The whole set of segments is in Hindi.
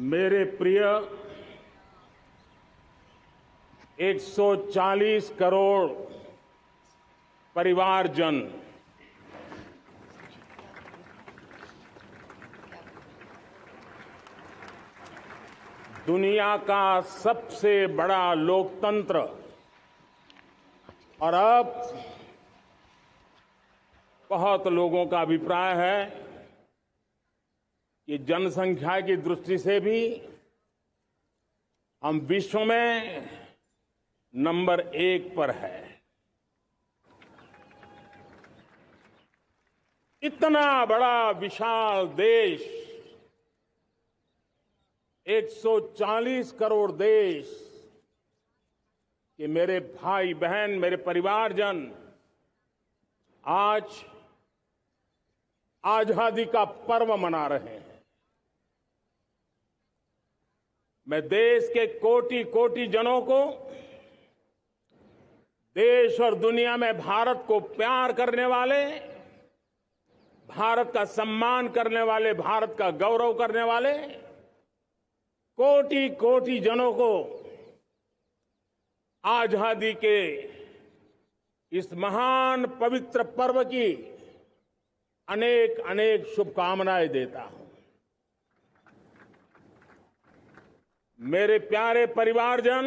मेरे प्रिय 140 करोड़ परिवारजन, दुनिया का सबसे बड़ा लोकतंत्र और अब बहुत लोगों का अभिप्राय है कि जनसंख्या की दृष्टि से भी हम विश्व में नंबर 1 पर है। इतना बड़ा विशाल देश, 140 करोड़ देश कि मेरे भाई बहन, मेरे परिवारजन आज आजादी का पर्व मना रहे हैं। मैं देश के कोटि कोटि जनों को, देश और दुनिया में भारत को प्यार करने वाले, भारत का सम्मान करने वाले, भारत का गौरव करने वाले कोटि कोटि जनों को आजादी के इस महान पवित्र पर्व की अनेक अनेक शुभकामनाएं देता हूं। मेरे प्यारे परिवारजन,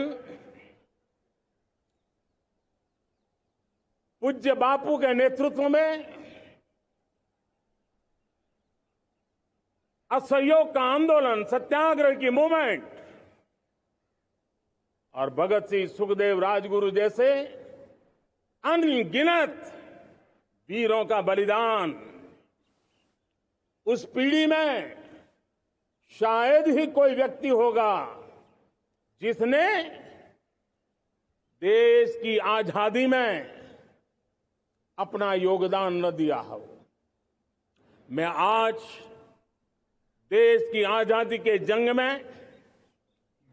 पूज्य बापू के नेतृत्व में असहयोग का आंदोलन, सत्याग्रह की मूवमेंट और भगत सिंह, सुखदेव, राजगुरु जैसे अनगिनत वीरों का बलिदान, उस पीढ़ी में शायद ही कोई व्यक्ति होगा जिसने देश की आजादी में अपना योगदान न दिया हो। मैं आज देश की आजादी के जंग में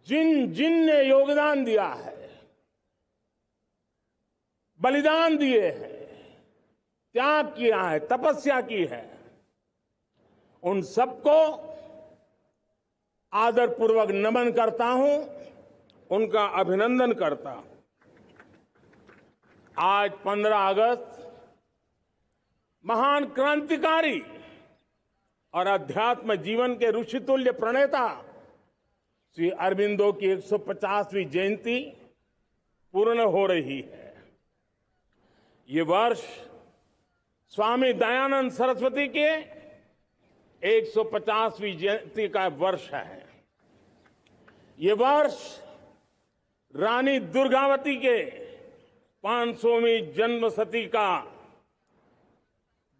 जिन जिन ने योगदान दिया है, बलिदान दिए हैं, त्याग किया है, तपस्या की है, उन सबको आदरपूर्वक नमन करता हूं, उनका अभिनंदन करता हूं। आज 15 अगस्त महान क्रांतिकारी और अध्यात्म जीवन के ऋषितुल्य प्रणेता श्री अरबिंदो की 150वीं जयंती पूर्ण हो रही है। ये वर्ष स्वामी दयानंद सरस्वती के 150वीं जयंती का वर्ष है। ये वर्ष रानी दुर्गावती के 500वीं जन्मशती का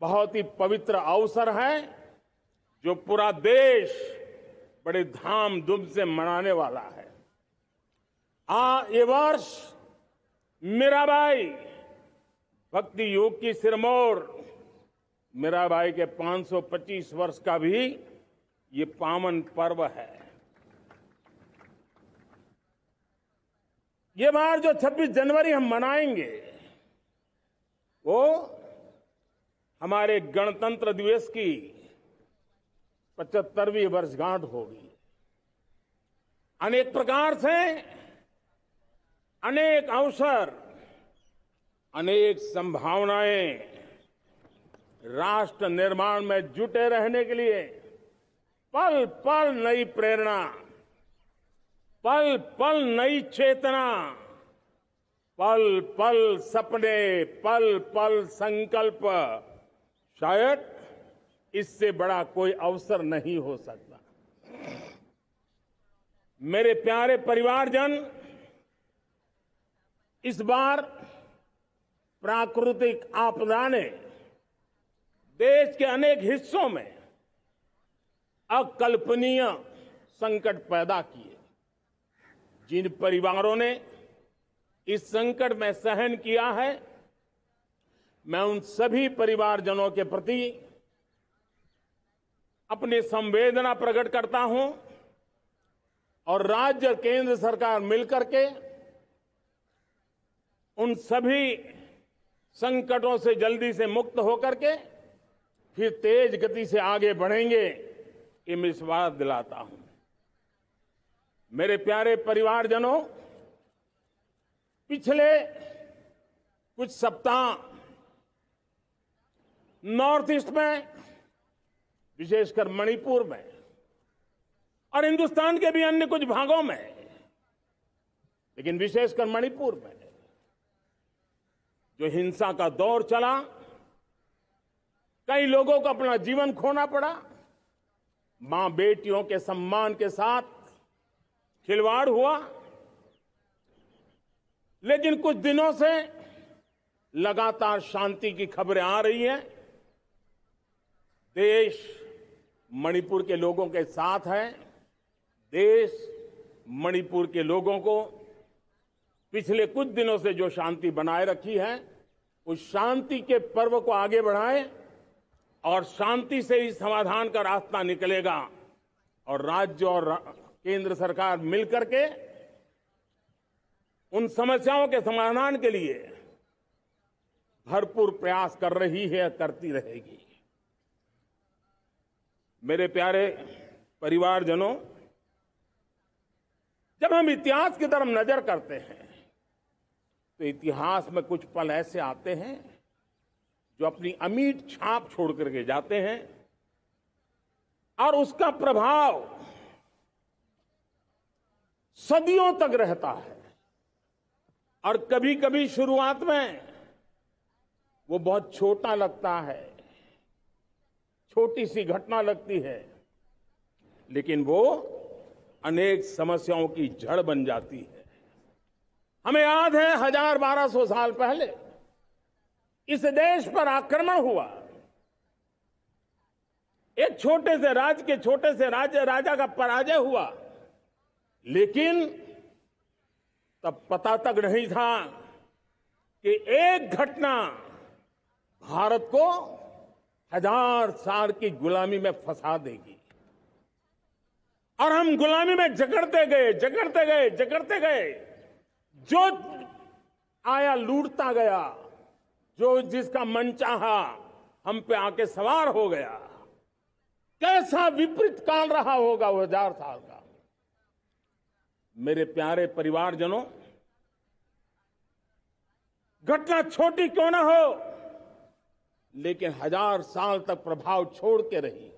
बहुत ही पवित्र अवसर है, जो पूरा देश बड़े धामधूम से मनाने वाला है। ये वर्ष मीराबाई, भक्ति योग की सिरमौर मीराबाई के 525 वर्ष का भी ये पावन पर्व है। ये बार जो 26 जनवरी हम मनाएंगे वो हमारे गणतंत्र दिवस की 75वीं वर्षगांठ होगी। अनेक प्रकार से अनेक अवसर, अनेक संभावनाएं राष्ट्र निर्माण में जुटे रहने के लिए पल पल नई प्रेरणा, पल पल नई चेतना, पल पल सपने, पल पल संकल्प, शायद इससे बड़ा कोई अवसर नहीं हो सकता। मेरे प्यारे परिवारजन, इस बार प्राकृतिक आपदा ने देश के अनेक हिस्सों में अकल्पनीय संकट पैदा किए। जिन परिवारों ने इस संकट में सहन किया है, मैं उन सभी परिवारजनों के प्रति अपनी संवेदना प्रकट करता हूं और राज्य और केंद्र सरकार मिलकर के उन सभी संकटों से जल्दी से मुक्त होकर के फिर तेज गति से आगे बढ़ेंगे, ये मैं विश्वास दिलाता हूं। मेरे प्यारे परिवारजनों, पिछले कुछ सप्ताह नॉर्थ ईस्ट में, विशेषकर मणिपुर में और हिंदुस्तान के भी अन्य कुछ भागों में, लेकिन विशेषकर मणिपुर में जो हिंसा का दौर चला, कई लोगों को अपना जीवन खोना पड़ा, मां बेटियों के सम्मान के साथ खिलवाड़ हुआ। लेकिन कुछ दिनों से लगातार शांति की खबरें आ रही हैं। देश मणिपुर के लोगों के साथ है। देश मणिपुर के लोगों को पिछले कुछ दिनों से जो शांति बनाए रखी है, उस शांति के पर्व को आगे बढ़ाएं और शांति से ही समाधान का रास्ता निकलेगा और राज्य और केंद्र सरकार मिलकर के उन समस्याओं के समाधान के लिए भरपूर प्रयास कर रही है, करती रहेगी। मेरे प्यारे परिवारजनों, जब हम इतिहास की तरफ नजर करते हैं तो इतिहास में कुछ पल ऐसे आते हैं जो अपनी अमिट छाप छोड़ करके जाते हैं और उसका प्रभाव सदियों तक रहता है। और कभी कभी शुरुआत में वो बहुत छोटा लगता है, छोटी सी घटना लगती है, लेकिन वो अनेक समस्याओं की जड़ बन जाती है। हमें याद है 1000-1200 साल पहले इस देश पर आक्रमण हुआ। एक छोटे से राज्य के छोटे से राजा का पराजय हुआ, लेकिन तब पता तक नहीं था कि एक घटना भारत को 1000 साल की गुलामी में फंसा देगी। और हम गुलामी में जकड़ते गए, जो आया लूटता गया, जो जिसका मन चाहा हम पे आके सवार हो गया। कैसा विपरीत काल रहा होगा वो 1000 साल का। मेरे प्यारे परिवारजनों, घटना छोटी क्यों ना हो, लेकिन 1000 साल तक प्रभाव छोड़ के रही है।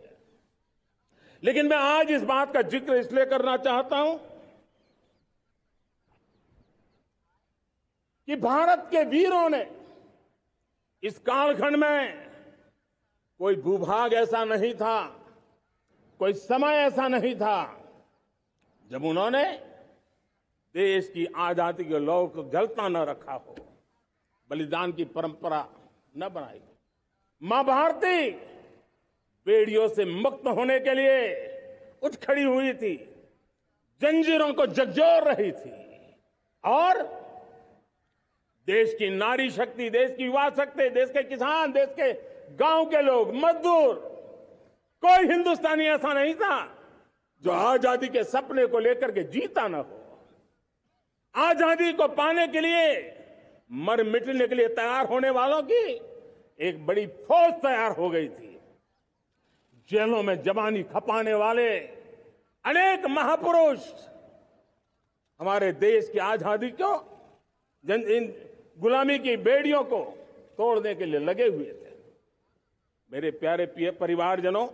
लेकिन मैं आज इस बात का जिक्र इसलिए करना चाहता हूं कि भारत के वीरों ने इस कालखंड में कोई भूभाग ऐसा नहीं था, कोई समय ऐसा नहीं था जब उन्होंने देश की आजादी के लौ को जलता न रखा हो, बलिदान की परंपरा न बनाई। मां भारती बेड़ियों से मुक्त होने के लिए उठ खड़ी हुई थी, जंजीरों को झकझोर रही थी और देश की नारी शक्ति, देश की युवा शक्ति, देश के किसान, देश के गांव के लोग, मजदूर, कोई हिंदुस्तानी ऐसा नहीं था जो आजादी के सपने को लेकर के जीता न हो। आजादी को पाने के लिए मर मिटने के लिए तैयार होने वालों की एक बड़ी फौज तैयार हो गई थी। जेलों में जवानी खपाने वाले अनेक महापुरुष हमारे देश की आजादी को, इन गुलामी की बेड़ियों को तोड़ने के लिए लगे हुए थे। मेरे प्यारे परिवारजनों,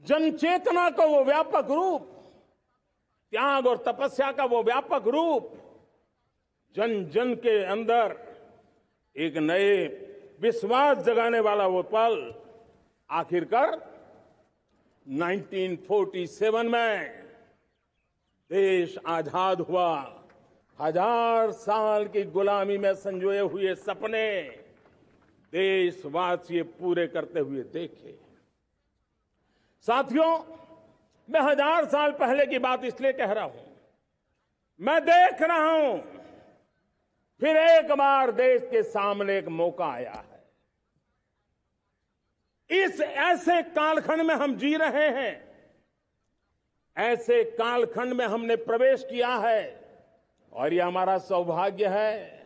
जन चेतना का वो व्यापक रूप, त्याग और तपस्या का वो व्यापक रूप, जन जन के अंदर एक नए विश्वास जगाने वाला वो पल आखिरकार 1947 में देश आजाद हुआ। 1000 साल की गुलामी में संजोए हुए सपने देशवासी पूरे करते हुए देखे। साथियों, मैं 1000 साल पहले की बात इसलिए कह रहा हूं, मैं देख रहा हूं फिर एक बार देश के सामने एक मौका आया है। इस ऐसे कालखंड में हम जी रहे हैं, ऐसे कालखंड में हमने प्रवेश किया है और ये हमारा सौभाग्य है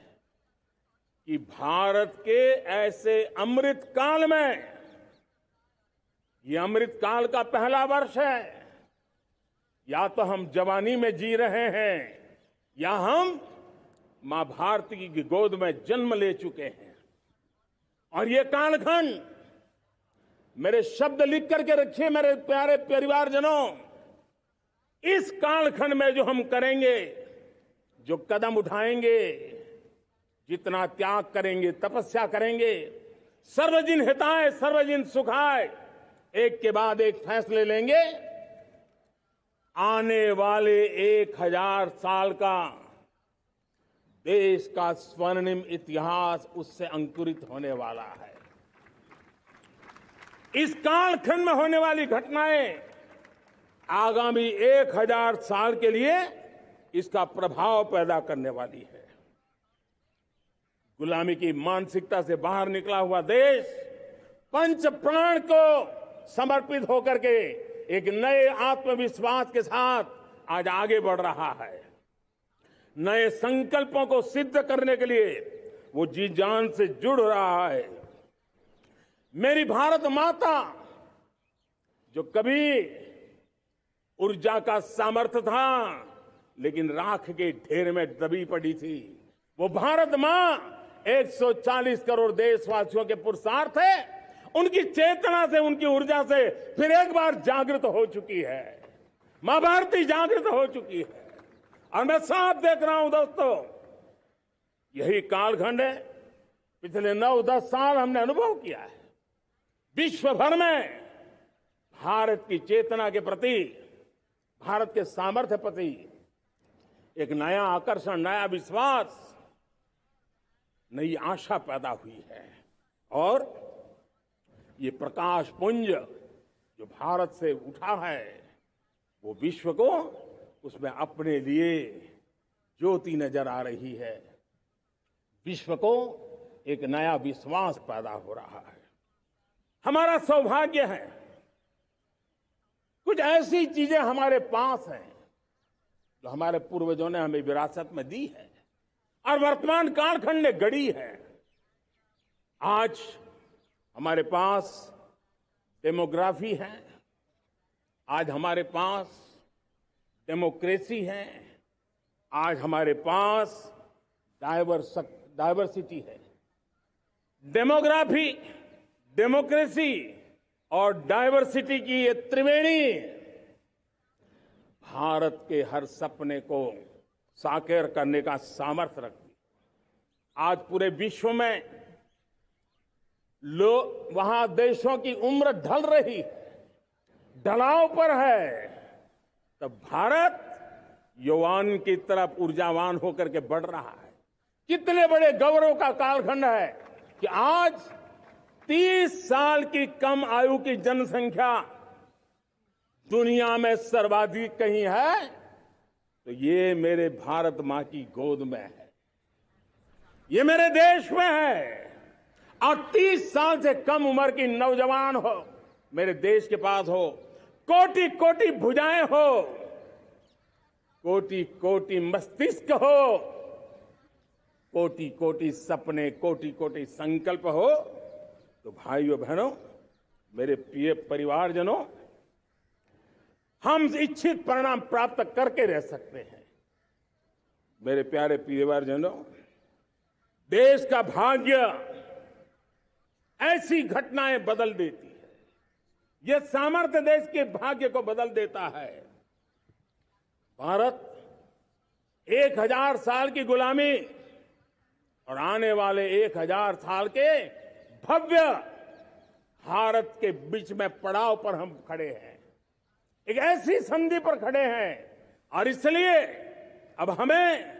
कि भारत के ऐसे अमृत काल में, ये अमृत काल का पहला वर्ष है, या तो हम जवानी में जी रहे हैं या हम मां भारती की गोद में जन्म ले चुके हैं। और ये कालखंड, मेरे शब्द लिख करके रखिए मेरे प्यारे परिवारजनों, इस कालखंड में जो हम करेंगे, जो कदम उठाएंगे, जितना त्याग करेंगे, तपस्या करेंगे, सर्वजन हिताय सर्वजन सुखाय, एक के बाद एक फैसले लेंगे, आने वाले 1000 साल का देश का स्वर्णिम इतिहास उससे अंकुरित होने वाला है। इस कालखंड में होने वाली घटनाएं आगामी 1000 साल के लिए इसका प्रभाव पैदा करने वाली है। गुलामी की मानसिकता से बाहर निकला हुआ देश पंच प्राण को समर्पित होकर के एक नए आत्मविश्वास के साथ आज आगे बढ़ रहा है। नए संकल्पों को सिद्ध करने के लिए वो जी जान से जुड़ रहा है। मेरी भारत माता, जो कभी ऊर्जा का सामर्थ्य था लेकिन राख के ढेर में दबी पड़ी थी, वो भारत मां 140 करोड़ देशवासियों के पुरुषार्थ है, उनकी चेतना से, उनकी ऊर्जा से फिर एक बार जागृत हो चुकी है। मां भारती जागृत हो चुकी है। और मैं साफ देख रहा हूं दोस्तों, यही कालखंड है। पिछले 9-10 साल हमने अनुभव किया है, विश्व भर में भारत की चेतना के प्रति, भारत के सामर्थ्य प्रति एक नया आकर्षण, नया विश्वास, नई आशा पैदा हुई है। और ये प्रकाश पुंज जो भारत से उठा है, वो विश्व को उसमें अपने लिए ज्योति नजर आ रही है। विश्व को एक नया विश्वास पैदा हो रहा है। हमारा सौभाग्य है, कुछ ऐसी चीजें हमारे पास हैं जो हमारे पूर्वजों ने हमें विरासत में दी है और वर्तमान कालखंड ने गढ़ी है। आज हमारे पास डेमोग्राफी है, आज हमारे पास डेमोक्रेसी है, आज हमारे पास डायवर्सिटी है। डेमोग्राफी, डेमोक्रेसी और डायवर्सिटी की ये त्रिवेणी भारत के हर सपने को साकार करने का सामर्थ्य रखती। आज पूरे विश्व में वहां देशों की उम्र ढल रही है, ढलाव पर है, तब भारत युवान की तरफ ऊर्जावान होकर के बढ़ रहा है। कितने बड़े गौरव का कालखंड है कि आज 30 साल की कम आयु की जनसंख्या दुनिया में सर्वाधिक कहीं है तो ये मेरे भारत मां की गोद में है, ये मेरे देश में है। और 30 साल से कम उम्र की नौजवान हो मेरे देश के पास हो, कोटि कोटि भुजाएं हो, कोटि कोटि मस्तिष्क हो, कोटि कोटि सपने, कोटि कोटि संकल्प हो, तो भाइयों बहनों, मेरे प्रिय परिवारजनों, हम इच्छित परिणाम प्राप्त करके रह सकते हैं। मेरे प्यारे परिवारजनों, देश का भाग्य ऐसी घटनाएं बदल देती है, यह सामर्थ्य देश के भाग्य को बदल देता है। भारत 1000 साल की गुलामी और आने वाले 1000 साल के भव्य भारत के बीच में पड़ाव पर हम खड़े हैं, एक ऐसी संधि पर खड़े हैं। और इसलिए अब हमें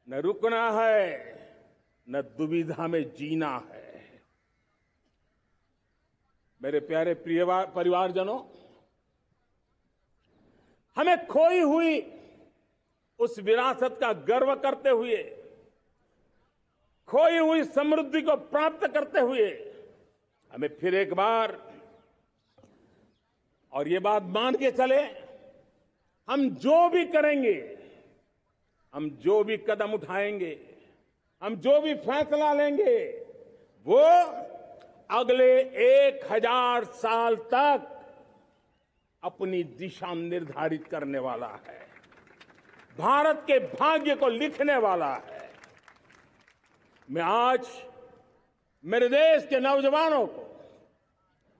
न रुकना है, न दुविधा में जीना है। मेरे प्यारे प्रिय परिवारजनों, हमें खोई हुई उस विरासत का गर्व करते हुए, खोई हुई समृद्धि को प्राप्त करते हुए, हमें फिर एक बार, और ये बात मान के चले, हम जो भी करेंगे, हम जो भी कदम उठाएंगे, हम जो भी फैसला लेंगे, वो अगले 1000 साल तक अपनी दिशा निर्धारित करने वाला है, भारत के भाग्य को लिखने वाला है। मैं आज मेरे देश के नौजवानों को,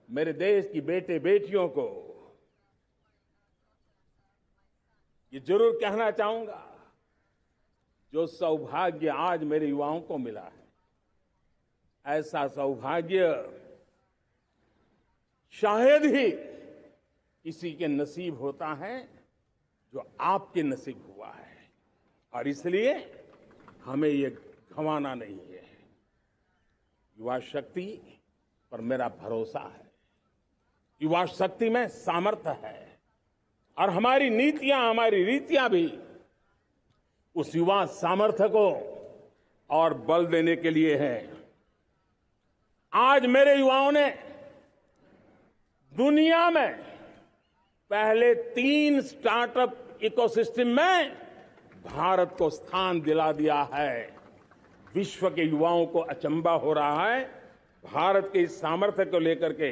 मेरे देश की बेटे बेटियों को ये जरूर कहना चाहूंगा, जो सौभाग्य आज मेरे युवाओं को मिला है, ऐसा सौभाग्य शायद ही किसी के नसीब होता है जो आपके नसीब हुआ है। और इसलिए हमें ये गंवाना नहीं है। युवा शक्ति पर मेरा भरोसा है, युवा शक्ति में सामर्थ्य है, और हमारी नीतियां, हमारी रीतियां भी उस युवा सामर्थ्य को और बल देने के लिए है। आज मेरे युवाओं ने दुनिया में पहले 3 स्टार्टअप इकोसिस्टम में भारत को स्थान दिला दिया है। विश्व के युवाओं को अचंभा हो रहा है भारत के इस सामर्थ्य को लेकर के,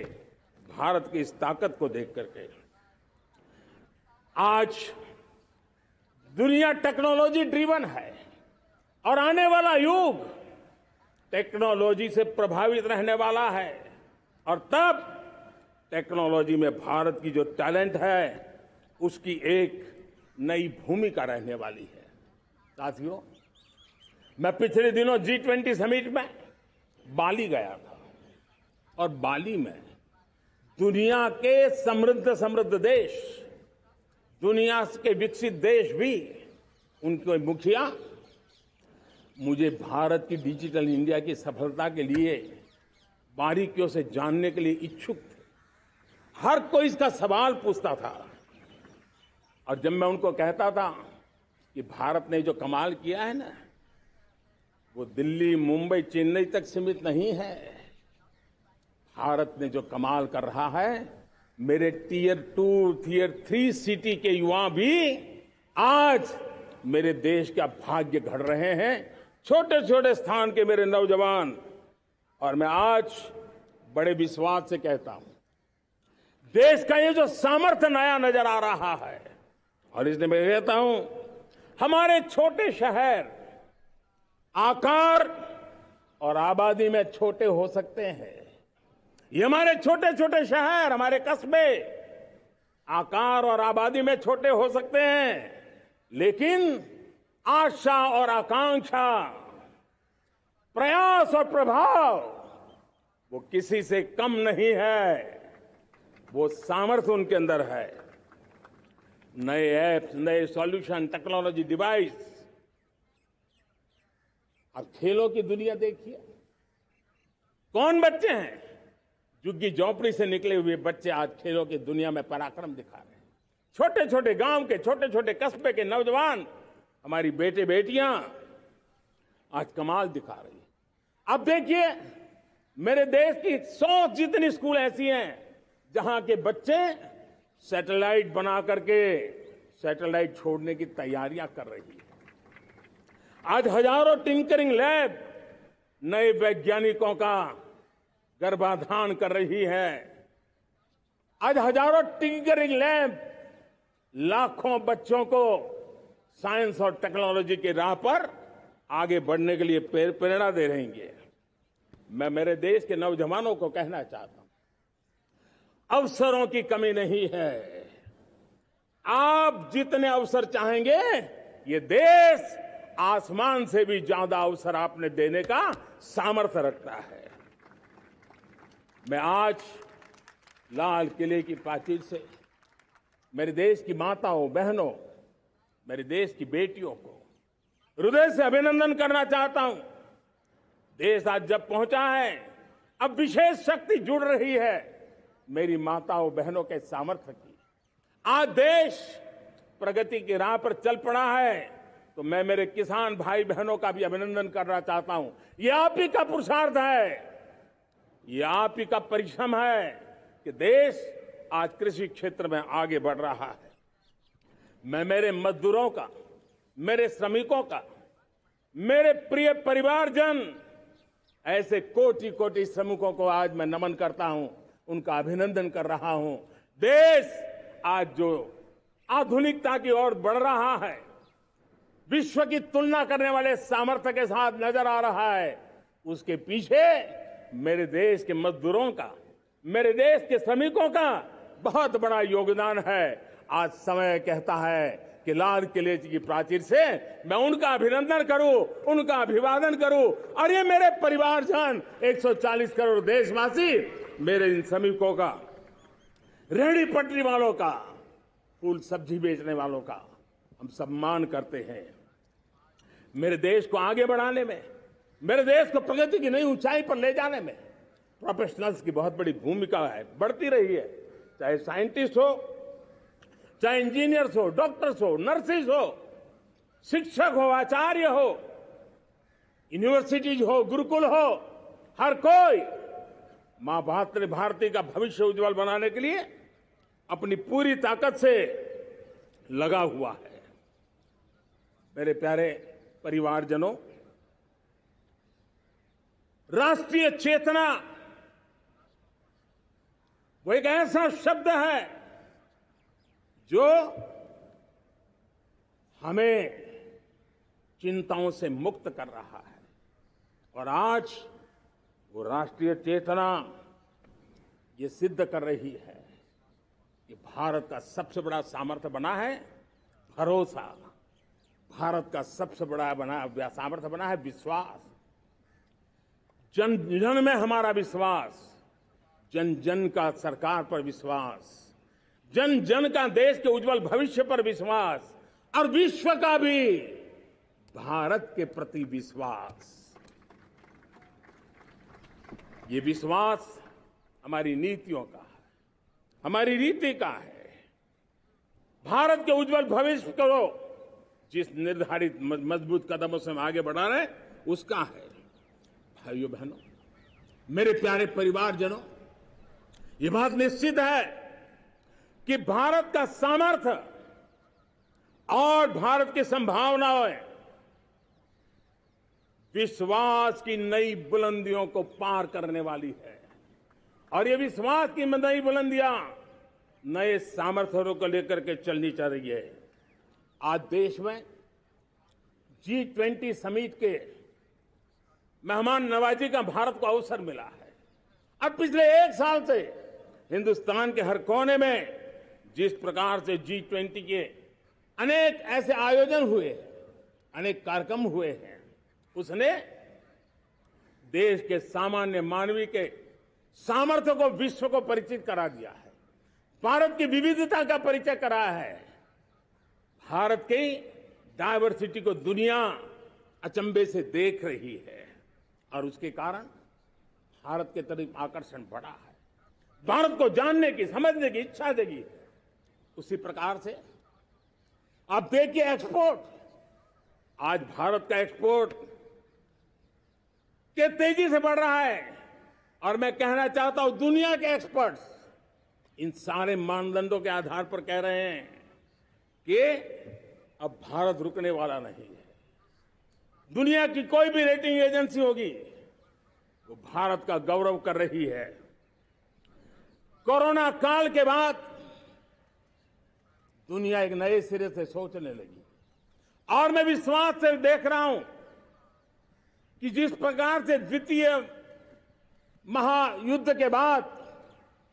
भारत की इस ताकत को देख करके। आज दुनिया टेक्नोलॉजी ड्रिवन है और आने वाला युग टेक्नोलॉजी से प्रभावित रहने वाला है, और तब टेक्नोलॉजी में भारत की जो टैलेंट है उसकी एक नई भूमिका रहने वाली है। साथियों, मैं पिछले दिनों G20 समिट में बाली गया था, और बाली में दुनिया के समृद्ध देश, दुनिया के विकसित देश भी, उनके मुखिया मुझे भारत की डिजिटल इंडिया की सफलता के लिए बारीकियों से जानने के लिए इच्छुक थे। हर कोई इसका सवाल पूछता था, और जब मैं उनको कहता था कि भारत ने जो कमाल किया है ना, वो दिल्ली, मुंबई, चेन्नई तक सीमित नहीं है। भारत ने जो कमाल कर रहा है, मेरे टियर 2, टियर 3 सिटी के युवा भी आज मेरे देश का भाग्य गढ़ रहे हैं। छोटे छोटे स्थान के मेरे नौजवान, और मैं आज बड़े विश्वास से कहता हूं, देश का ये जो सामर्थ्य नया नजर आ रहा है, और इसलिए मैं कहता हूं, हमारे छोटे शहर आकार और आबादी में छोटे हो सकते हैं। ये हमारे छोटे छोटे शहर, हमारे कस्बे आकार और आबादी में छोटे हो सकते हैं, लेकिन आशा और आकांक्षा, प्रयास और प्रभाव वो किसी से कम नहीं है। वो सामर्थ्य उनके अंदर है। नए ऐप्स, नए सॉल्यूशन, टेक्नोलॉजी डिवाइस। अब खेलों की दुनिया देखिए, कौन बच्चे हैं? झुग्गी झोंपड़ी से निकले हुए बच्चे आज खेलों की दुनिया में पराक्रम दिखा रहे हैं। छोटे छोटे गांव के, छोटे छोटे कस्बे के नौजवान, हमारी बेटे बेटियां आज कमाल दिखा रही है। अब देखिए, मेरे देश की 100 जितनी स्कूल ऐसी हैं जहां के बच्चे सैटेलाइट बना करके सैटेलाइट छोड़ने की तैयारियां कर रही है। आज हजारों टिंकरिंग लैब नए वैज्ञानिकों का गर्भाधान कर रही है। आज हजारों टिंकरिंग लैब लाखों बच्चों को साइंस और टेक्नोलॉजी की राह पर आगे बढ़ने के लिए प्रेरणा दे रही है। मैं मेरे देश के नौजवानों को कहना चाहता हूं, अवसरों की कमी नहीं है। आप जितने अवसर चाहेंगे, ये देश आसमान से भी ज्यादा अवसर आपने देने का सामर्थ्य रखता है। मैं आज लाल किले की प्राचीर से मेरे देश की माताओं, बहनों, मेरे देश की बेटियों को हृदय से अभिनंदन करना चाहता हूं। देश आज जब पहुंचा है, अब विशेष शक्ति जुड़ रही है मेरी माताओं बहनों के सामर्थ्य की। आज देश प्रगति की राह पर चल पड़ा है, तो मैं मेरे किसान भाई बहनों का भी अभिनंदन करना चाहता हूं। ये आप ही का पुरुषार्थ है, ये आप ही का परिश्रम है कि देश आज कृषि क्षेत्र में आगे बढ़ रहा है। मैं मेरे मजदूरों का, मेरे श्रमिकों का, मेरे प्रिय परिवारजन, ऐसे कोटि कोटि श्रमिकों को आज मैं नमन करता हूं, उनका अभिनंदन कर रहा हूं। देश आज जो आधुनिकता की ओर बढ़ रहा है, विश्व की तुलना करने वाले सामर्थ्य के साथ नजर आ रहा है, उसके पीछे मेरे देश के मजदूरों का, मेरे देश के श्रमिकों का बहुत बड़ा योगदान है। आज समय कहता है कि लाल किले की प्राचीर से मैं उनका अभिनंदन करूं, उनका अभिवादन करूं, और ये मेरे परिवारजन 140 करोड़ देशवासी, मेरे इन श्रमिकों का, रेहड़ी पटरी वालों का, फूल सब्जी बेचने वालों का हम सम्मान करते हैं। मेरे देश को आगे बढ़ाने में, मेरे देश को प्रगति की नई ऊंचाई पर ले जाने में प्रोफेशनल्स की बहुत बड़ी भूमिका है, बढ़ती रही है। चाहे साइंटिस्ट हो, चाहे इंजीनियर्स हो, डॉक्टर्स हो, नर्सेज हो, शिक्षक हो, आचार्य हो, यूनिवर्सिटीज हो, गुरुकुल हो, हर कोई मां भारती का भविष्य उज्जवल बनाने के लिए अपनी पूरी ताकत से लगा हुआ है। मेरे प्यारे परिवारजनों, राष्ट्रीय चेतना वो एक ऐसा शब्द है जो हमें चिंताओं से मुक्त कर रहा है, और आज वो राष्ट्रीय चेतना ये सिद्ध कर रही है कि भारत का सबसे बड़ा सामर्थ्य बना है भरोसा, भारत का सबसे बड़ा सामर्थ्य बना है विश्वास। जन जन में हमारा विश्वास, जन जन का सरकार पर विश्वास, जन जन का देश के उज्जवल भविष्य पर विश्वास, और विश्व का भी भारत के प्रति विश्वास। ये विश्वास हमारी नीतियों का है, हमारी रीति का है। भारत के उज्जवल भविष्य को जिस निर्धारित मजबूत कदमों से हम आगे बढ़ा रहे हैं, उसका है। भाइयों बहनों, मेरे प्यारे परिवारजनों, ये बात निश्चित है कि भारत का सामर्थ्य और भारत की संभावनाएं विश्वास की नई बुलंदियों को पार करने वाली है, और ये विश्वास की नई बुलंदियां नए सामर्थ्यों को लेकर के चलनी चल रही है। आज देश में G20 समिट के मेहमान नवाजी का भारत को अवसर मिला है। अब पिछले एक साल से हिंदुस्तान के हर कोने में जिस प्रकार से G20 के अनेक ऐसे आयोजन हुए, अनेक कार्यक्रम हुए हैं, उसने देश के सामान्य मानवीय के सामर्थ्य को विश्व को परिचित करा दिया है, भारत की विविधता का परिचय कराया है, भारत की डायवर्सिटी को दुनिया अचंभे से देख रही है, और उसके कारण भारत के तरफ आकर्षण बढ़ा है। भारत को जानने की, समझने की इच्छा जगी है। उसी प्रकार से आप देखिए एक्सपोर्ट, आज भारत का एक्सपोर्ट के तेजी से बढ़ रहा है, और मैं कहना चाहता हूं दुनिया के एक्सपर्ट्स इन सारे मानदंडों के आधार पर कह रहे हैं कि अब भारत रुकने वाला नहीं है। दुनिया की कोई भी रेटिंग एजेंसी होगी, वो भारत का गौरव कर रही है। कोरोना काल के बाद दुनिया एक नए सिरे से सोचने लगी, और मैं विश्वास से देख रहा हूं कि जिस प्रकार से द्वितीय महायुद्ध के बाद,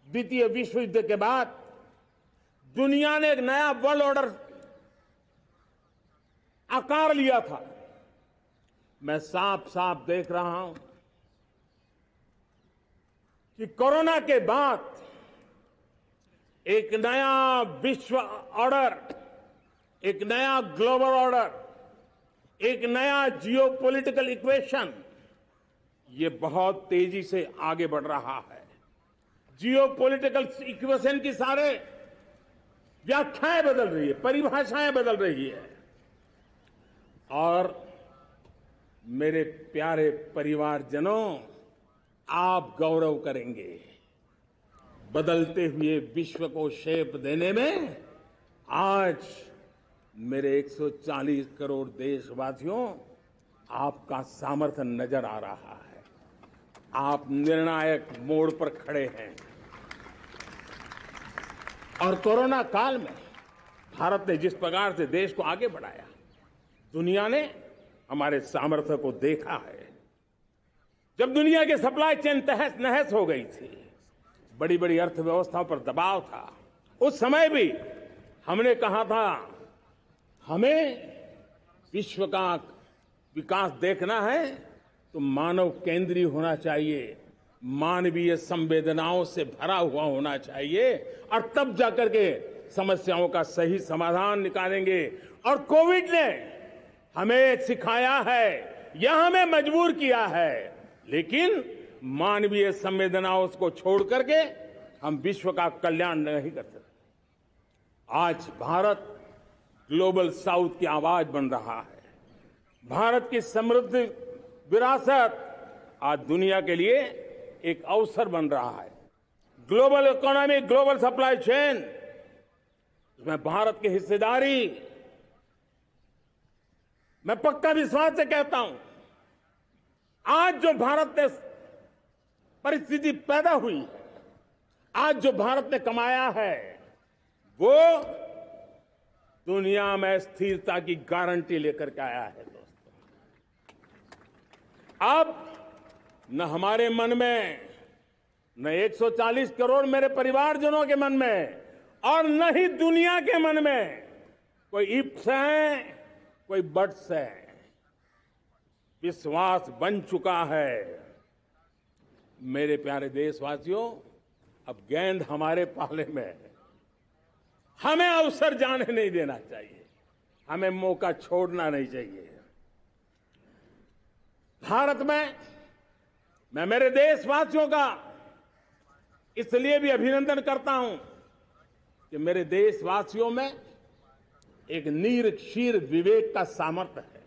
द्वितीय विश्व युद्ध के बाद दुनिया ने एक नया वर्ल्ड ऑर्डर आकार लिया था, मैं साफ साफ देख रहा हूं कि कोरोना के बाद एक नया विश्व ऑर्डर, एक नया ग्लोबल ऑर्डर, एक नया जियोपॉलिटिकल इक्वेशन, ये बहुत तेजी से आगे बढ़ रहा है। जियोपॉलिटिकल इक्वेशन की सारे व्याख्याएं बदल रही है, परिभाषाएं बदल रही है, और मेरे प्यारे परिवारजनों, आप गौरव करेंगे। बदलते हुए विश्व को शेप देने में आज मेरे 140 करोड़ देशवासियों, आपका सामर्थ्य नजर आ रहा है। आप निर्णायक मोड़ पर खड़े हैं, और कोरोना काल में भारत ने जिस प्रकार से देश को आगे बढ़ाया, दुनिया ने हमारे सामर्थ्य को देखा है। जब दुनिया की सप्लाई चेन तहस नहस हो गई थी, बड़ी बड़ी अर्थव्यवस्थाओं पर दबाव था, उस समय भी हमने कहा था हमें विश्व का विकास देखना है तो मानव केंद्रीय होना चाहिए, मानवीय संवेदनाओं से भरा हुआ होना चाहिए, और तब जाकर के समस्याओं का सही समाधान निकालेंगे। और कोविड ने हमें सिखाया है या हमें मजबूर किया है, लेकिन मानवीय संवेदनाओं को छोड़ करके हम विश्व का कल्याण नहीं कर सकते। आज भारत ग्लोबल साउथ की आवाज बन रहा है। भारत की समृद्ध विरासत आज दुनिया के लिए एक अवसर बन रहा है। Global economy, global supply chain, इसमें भारत की हिस्सेदारी, मैं पक्का विश्वास से कहता हूं, आज जो भारत ने परिस्थिति पैदा हुई है, आज जो भारत ने कमाया है, वो दुनिया में स्थिरता की गारंटी लेकर के आया है। दोस्तों, अब न हमारे मन में, न 140 करोड़ मेरे परिवारजनों के मन में, और न ही दुनिया के मन में कोई इफ्स है, कोई बट्स है। विश्वास बन चुका है। मेरे प्यारे देशवासियों, अब गेंद हमारे पाले में है। हमें अवसर जाने नहीं देना चाहिए, हमें मौका छोड़ना नहीं चाहिए। भारत में मैं मेरे देशवासियों का इसलिए भी अभिनंदन करता हूं कि मेरे देशवासियों में एक नीर-क्षीर विवेक का सामर्थ्य है,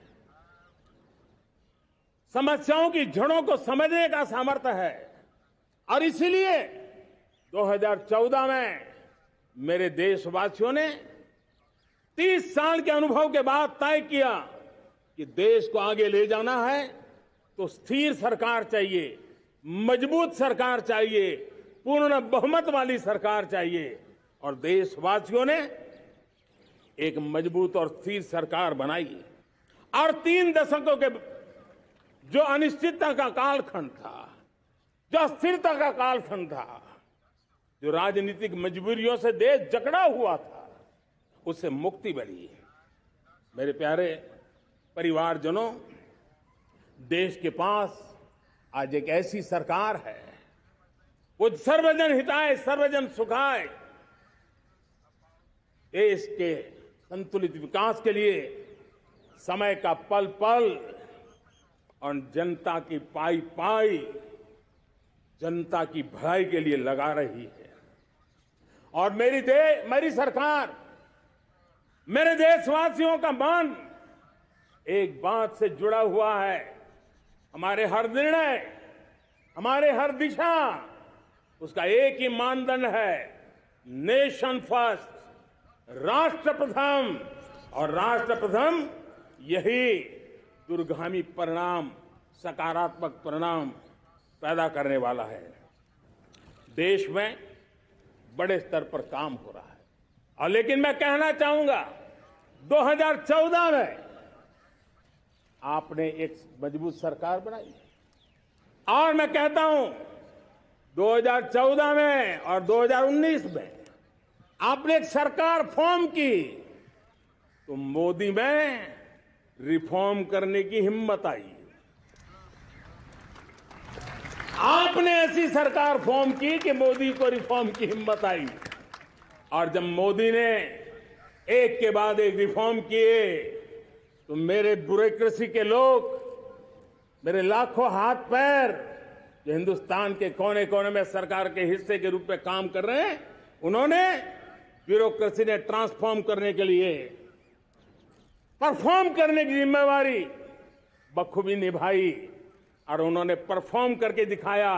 समस्याओं की जड़ों को समझने का सामर्थ्य है। और इसलिए 2014 में मेरे देशवासियों ने 30 साल के अनुभव के बाद तय किया कि देश को आगे ले जाना है तो स्थिर सरकार चाहिए, मजबूत सरकार चाहिए, पूर्ण बहुमत वाली सरकार चाहिए। और देशवासियों ने एक मजबूत और स्थिर सरकार बनाई। और 3 दशकों के जो अनिश्चितता का कालखंड था, जो अस्थिरता का कालखंड था, जो राजनीतिक मजबूरियों से देश जकड़ा हुआ था, उससे मुक्ति मिली। मेरे प्यारे परिवारजनों, देश के पास आज एक ऐसी सरकार है, वो सर्वजन हिताय सर्वजन सुखाय, देश के संतुलित विकास के लिए समय का पल पल और जनता की पाई पाई, जनता की भलाई के लिए लगा रही है। और मेरी सरकार, मेरे देशवासियों का मन एक बात से जुड़ा हुआ है। हमारे हर निर्णय, हमारे हर दिशा, उसका एक ही मानदंड है, नेशन फर्स्ट, राष्ट्र प्रथम। और राष्ट्र प्रथम यही दूरगामी परिणाम, सकारात्मक परिणाम पैदा करने वाला है। देश में बड़े स्तर पर काम हो रहा है। और लेकिन मैं कहना चाहूंगा, 2014 में आपने एक मजबूत सरकार बनाई, और मैं कहता हूं 2014 में और 2019 में आपने एक सरकार फॉर्म की, तो मोदी में रिफॉर्म करने की हिम्मत आई। आपने ऐसी सरकार फॉर्म की कि मोदी को रिफॉर्म की हिम्मत आई। और जब मोदी ने एक के बाद एक रिफॉर्म किए, तो मेरे ब्यूरोक्रेसी के लोग, मेरे लाखों हाथ पैर जो हिंदुस्तान के कोने कोने में सरकार के हिस्से के रूप में काम कर रहे हैं, उन्होंने ब्यूरोक्रेसी ने ट्रांसफॉर्म करने के लिए, परफॉर्म करने की जिम्मेवारी बखूबी निभाई। और उन्होंने परफॉर्म करके दिखाया,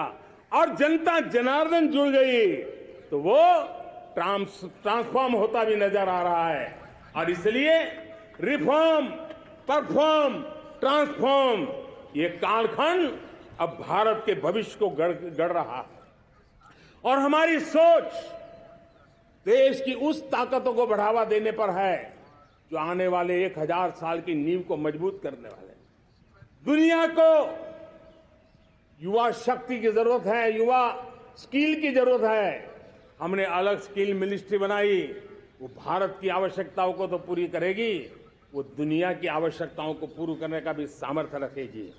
और जनता जनार्दन जुड़ गई, तो वो ट्रांसफॉर्म होता भी नजर आ रहा है। और इसलिए रिफॉर्म, परफॉर्म, ट्रांसफॉर्म, ये कालखंड अब भारत के भविष्य को गढ़ रहा है। और हमारी सोच देश की उस ताकतों को बढ़ावा देने पर है जो आने वाले 1000 साल की नींव को मजबूत करने वाले हैं। दुनिया को युवा शक्ति की जरूरत है, युवा स्किल की जरूरत है। हमने अलग स्किल मिनिस्ट्री बनाई, वो भारत की आवश्यकताओं को तो पूरी करेगी, वो दुनिया की आवश्यकताओं को पूरी करने का भी सामर्थ्य रखेगी।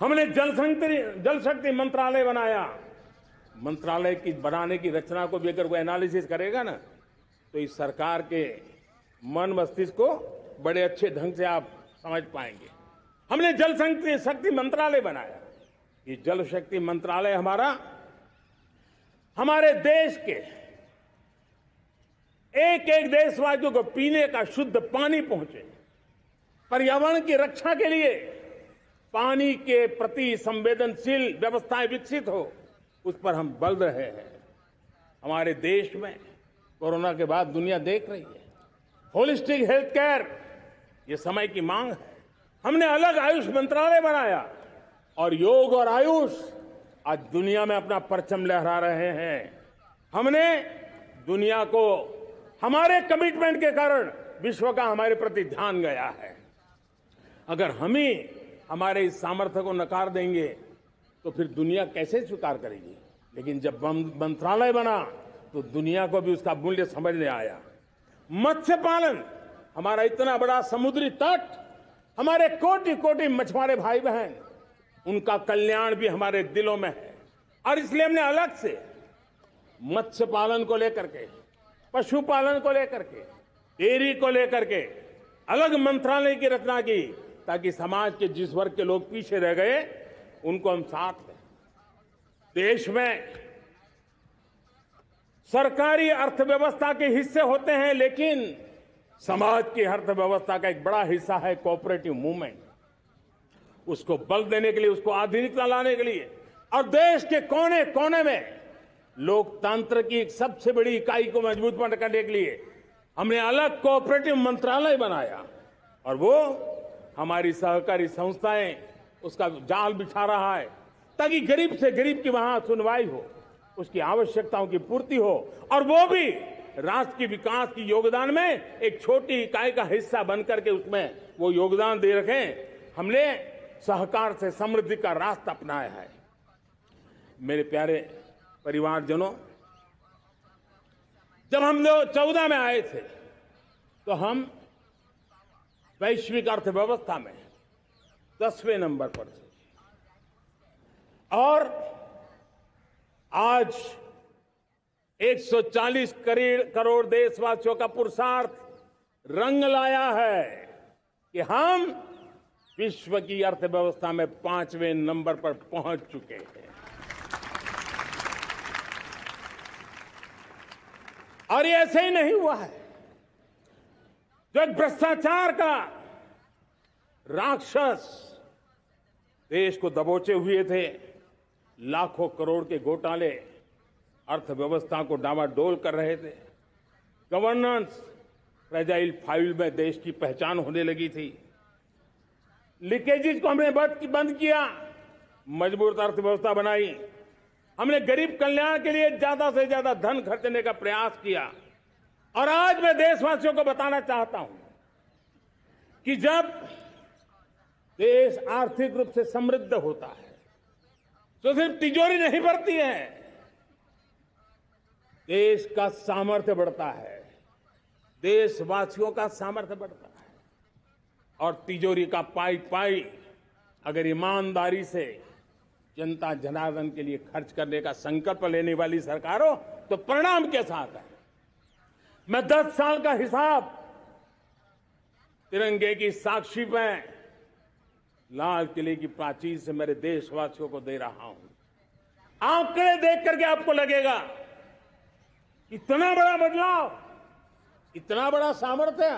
हमने जल शक्ति मंत्रालय बनाया। मंत्रालय की बनाने की रचना को भी अगर वो एनालिसिस करेगा ना, तो इस सरकार के मन मस्तिष्क को बड़े अच्छे ढंग से आप समझ पाएंगे। हमने जल शक्ति मंत्रालय बनाया। ये जल शक्ति मंत्रालय हमारे देश के एक एक देशवासियों को पीने का शुद्ध पानी पहुंचे, पर्यावरण की रक्षा के लिए पानी के प्रति संवेदनशील व्यवस्थाएं विकसित हो, उस पर हम बल रहे हैं। हमारे देश में कोरोना के बाद दुनिया देख रही है होलिस्टिक हेल्थ केयर, ये समय की मांग है। हमने अलग आयुष मंत्रालय बनाया और योग और आयुष आज दुनिया में अपना परचम लहरा रहे हैं। हमने दुनिया को हमारे कमिटमेंट के कारण विश्व का हमारे प्रति ध्यान गया है। अगर हम ही हमारे इस सामर्थ्य को नकार देंगे तो फिर दुनिया कैसे स्वीकार करेगी। लेकिन जब मंत्रालय बना तो दुनिया को भी उसका मूल्य समझ में आया। मत्स्य पालन, हमारा इतना बड़ा समुद्री तट, हमारे कोटि कोटि मछुआरे भाई बहन, उनका कल्याण भी हमारे दिलों में है। और इसलिए हमने अलग से मत्स्य पालन को लेकर के, पशुपालन को लेकर के, डेयरी को लेकर के अलग मंत्रालय की रचना की, ताकि समाज के जिस वर्ग के लोग पीछे रह गए उनको हम साथ लें। देश में सरकारी अर्थव्यवस्था के हिस्से होते हैं, लेकिन समाज की अर्थव्यवस्था का एक बड़ा हिस्सा है कोऑपरेटिव मूवमेंट। उसको बल देने के लिए, उसको आधुनिकता लाने के लिए और देश के कोने कोने में लोकतंत्र की एक सबसे बड़ी इकाई को मजबूत करने के लिए हमने अलग कोऑपरेटिव मंत्रालय बनाया। और वो हमारी सहकारी संस्थाएं उसका जाल बिछा रहा है, ताकि गरीब से गरीब की वहां सुनवाई हो, उसकी आवश्यकताओं की पूर्ति हो, और वो भी राष्ट्र के विकास की योगदान में एक छोटी इकाई का हिस्सा बनकर के उसमें वो योगदान दे रखें। हमने सहकार से समृद्धि का रास्ता अपनाया है। मेरे प्यारे परिवारजनों, जब हम 2014 में आए थे तो हम वैश्विक अर्थव्यवस्था में 10वें नंबर पर थे, और आज 140 करोड़ देशवासियों का पुरुषार्थ रंग लाया है कि हम विश्व की अर्थव्यवस्था में 5वें नंबर पर पहुंच चुके हैं। और ये ऐसे ही नहीं हुआ है। जो एक भ्रष्टाचार का राक्षस देश को दबोचे हुए थे, लाखों करोड़ के घोटाले अर्थव्यवस्था को डामाडोल कर रहे थे, गवर्नेंस फ्रेजाइल फाइल में देश की पहचान होने लगी थी, लीकेजेस को हमने बंद किया, मजबूत अर्थव्यवस्था बनाई, हमने गरीब कल्याण के लिए ज्यादा से ज्यादा धन खर्चने का प्रयास किया। और आज मैं देशवासियों को बताना चाहता हूं कि जब देश आर्थिक रूप से समृद्ध होता है तो सिर्फ तिजोरी नहीं भरती है, देश का सामर्थ्य बढ़ता है, देशवासियों का सामर्थ्य बढ़ता है। और तिजोरी का पाई पाई अगर ईमानदारी से जनता जनार्दन के लिए खर्च करने का संकल्प लेने वाली सरकार हो तो परिणाम के साथ है। मैं 10 साल का हिसाब तिरंगे की साक्षी में लाल किले की प्राचीर से मेरे देशवासियों को दे रहा हूं। आंकड़े देख करके आपको लगेगा इतना बड़ा बदलाव, इतना बड़ा सामर्थ्य।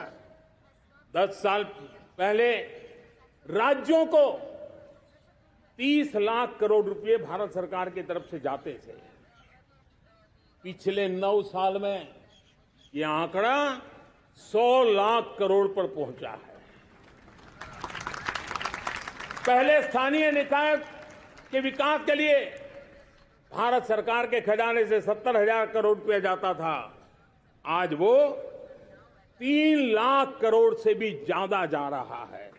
10 साल पहले राज्यों को 30 लाख करोड़ रुपए भारत सरकार की तरफ से जाते थे। पिछले 9 साल में यह आंकड़ा 100 लाख करोड़ पर पहुंचा है। पहले स्थानीय निकाय के विकास के लिए भारत सरकार के खजाने से 70,000 करोड़ रुपया जाता था, आज वो 3 लाख करोड़ से भी ज्यादा जा रहा है।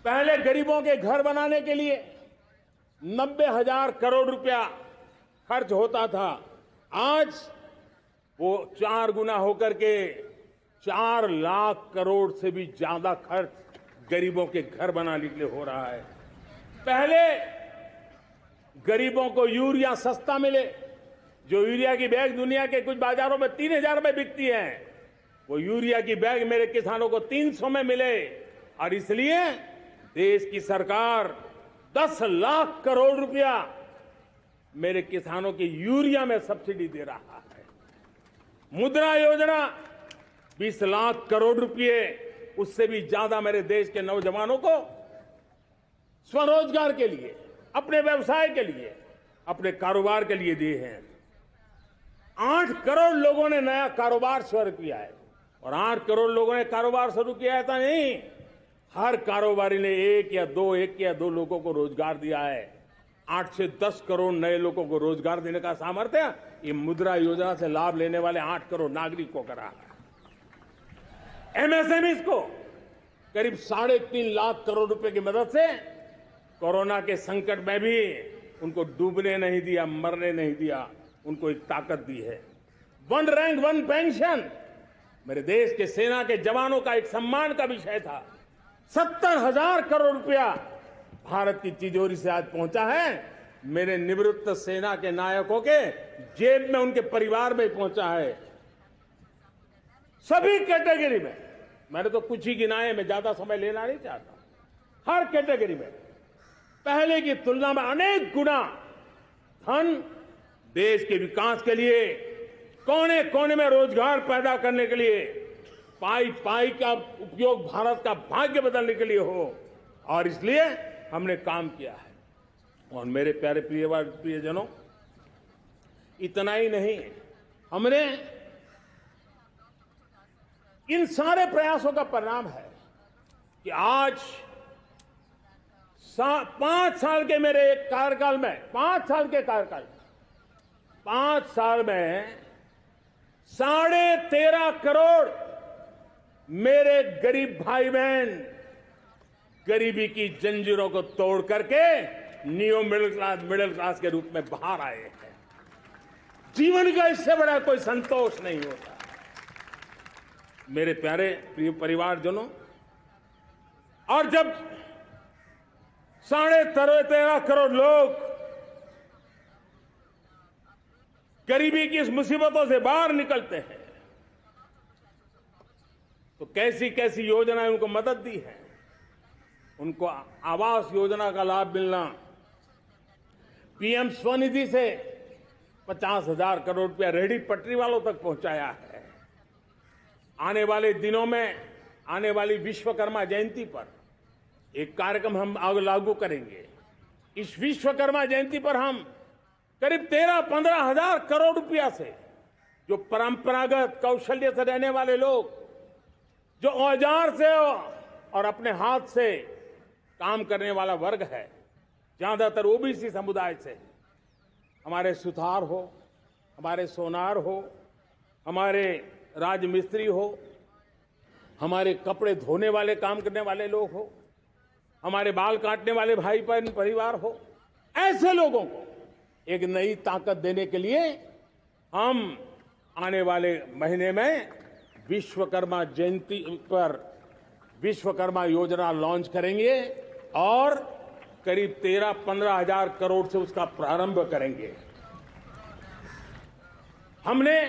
पहले गरीबों के घर बनाने के लिए 90,000 करोड़ रुपया खर्च होता था। आज वो 4 गुना होकर के 4 लाख करोड़ से भी ज्यादा खर्च गरीबों के घर बनाने के लिए हो रहा है। पहले गरीबों को यूरिया सस्ता मिले, जो यूरिया की बैग दुनिया के कुछ बाजारों में 3,000 में बिकती है, वो यूरिया की बैग मेरे किसानों को 300 में मिले। और इसलिए देश की सरकार 10 लाख करोड़ रुपया मेरे किसानों की यूरिया में सब्सिडी दे रहा है। मुद्रा योजना 20 लाख करोड़ रुपए, उससे भी ज्यादा मेरे देश के नौजवानों को स्वरोजगार के लिए, अपने व्यवसाय के लिए, अपने कारोबार के लिए दिए हैं। 8 करोड़ लोगों ने नया कारोबार शुरू किया है। और 8 करोड़ लोगों ने कारोबार शुरू किया है ऐसा नहीं, हर कारोबारी ने एक या दो लोगों को रोजगार दिया है। 8 से 10 करोड़ नए लोगों को रोजगार देने का सामर्थ्य ये मुद्रा योजना से लाभ लेने वाले 8 करोड़ नागरिकों को करा है। एमएसएमईज को करीब 3.5 लाख करोड़ रुपए की मदद से कोरोना के संकट में भी उनको डूबने नहीं दिया, मरने नहीं दिया, उनको एक ताकत दी है। 1 रैंक 1 पेंशन मेरे देश के सेना के जवानों का एक सम्मान का विषय था। 70,000 करोड़ रुपया भारत की तिजोरी से आज पहुंचा है, मेरे निवृत्त सेना के नायकों के जेब में, उनके परिवार में पहुंचा है। सभी कैटेगरी में, मैंने तो कुछ ही गिनाए, मैं ज्यादा समय लेना नहीं चाहता। हर कैटेगरी में पहले की तुलना में अनेक गुना धन देश के विकास के लिए, कोने कोने में रोजगार पैदा करने के लिए, पाई पाई का उपयोग भारत का भाग्य बदलने के लिए हो, और इसलिए हमने काम किया है। और मेरे प्यारे प्रियजनों, इतना ही नहीं, हमने इन सारे प्रयासों का परिणाम है कि आज 5 साल के मेरे कार्यकाल में, 5 साल के कार्यकाल में, 5 साल में 13.5 करोड़ मेरे गरीब भाई बहन गरीबी की जंजीरों को तोड़ करके न्यू मिडिल क्लास के रूप में बाहर आए हैं। जीवन का इससे बड़ा कोई संतोष नहीं होता। मेरे प्यारे प्रिय परिवारजनों, और जब 13.5 करोड़ लोग गरीबी की इस मुसीबतों से बाहर निकलते हैं, तो कैसी कैसी योजनाएं उनको मदद दी है। उनको आवास योजना का लाभ मिलना, पीएम स्वनिधि से 50,000 करोड़ रुपया रेहड़ी पटरी वालों तक पहुंचाया है। आने वाले दिनों में, आने वाली विश्वकर्मा जयंती पर एक कार्यक्रम हम लागू करेंगे। इस विश्वकर्मा जयंती पर हम करीब 13-15 हजार करोड़ रुपया से, जो परंपरागत कौशल्य से रहने वाले लोग, जो औजार से और अपने हाथ से काम करने वाला वर्ग है, ज्यादातर ओबीसी समुदाय से, हमारे सुथार हो, हमारे सोनार हो, हमारे राजमिस्त्री हो, हमारे कपड़े धोने वाले काम करने वाले लोग हो, हमारे बाल काटने वाले भाई बहन परिवार हो, ऐसे लोगों को एक नई ताकत देने के लिए हम आने वाले महीने में विश्वकर्मा जयंती पर विश्वकर्मा योजना लॉन्च करेंगे और करीब 13-15 हजार करोड़ से उसका प्रारंभ करेंगे। हमने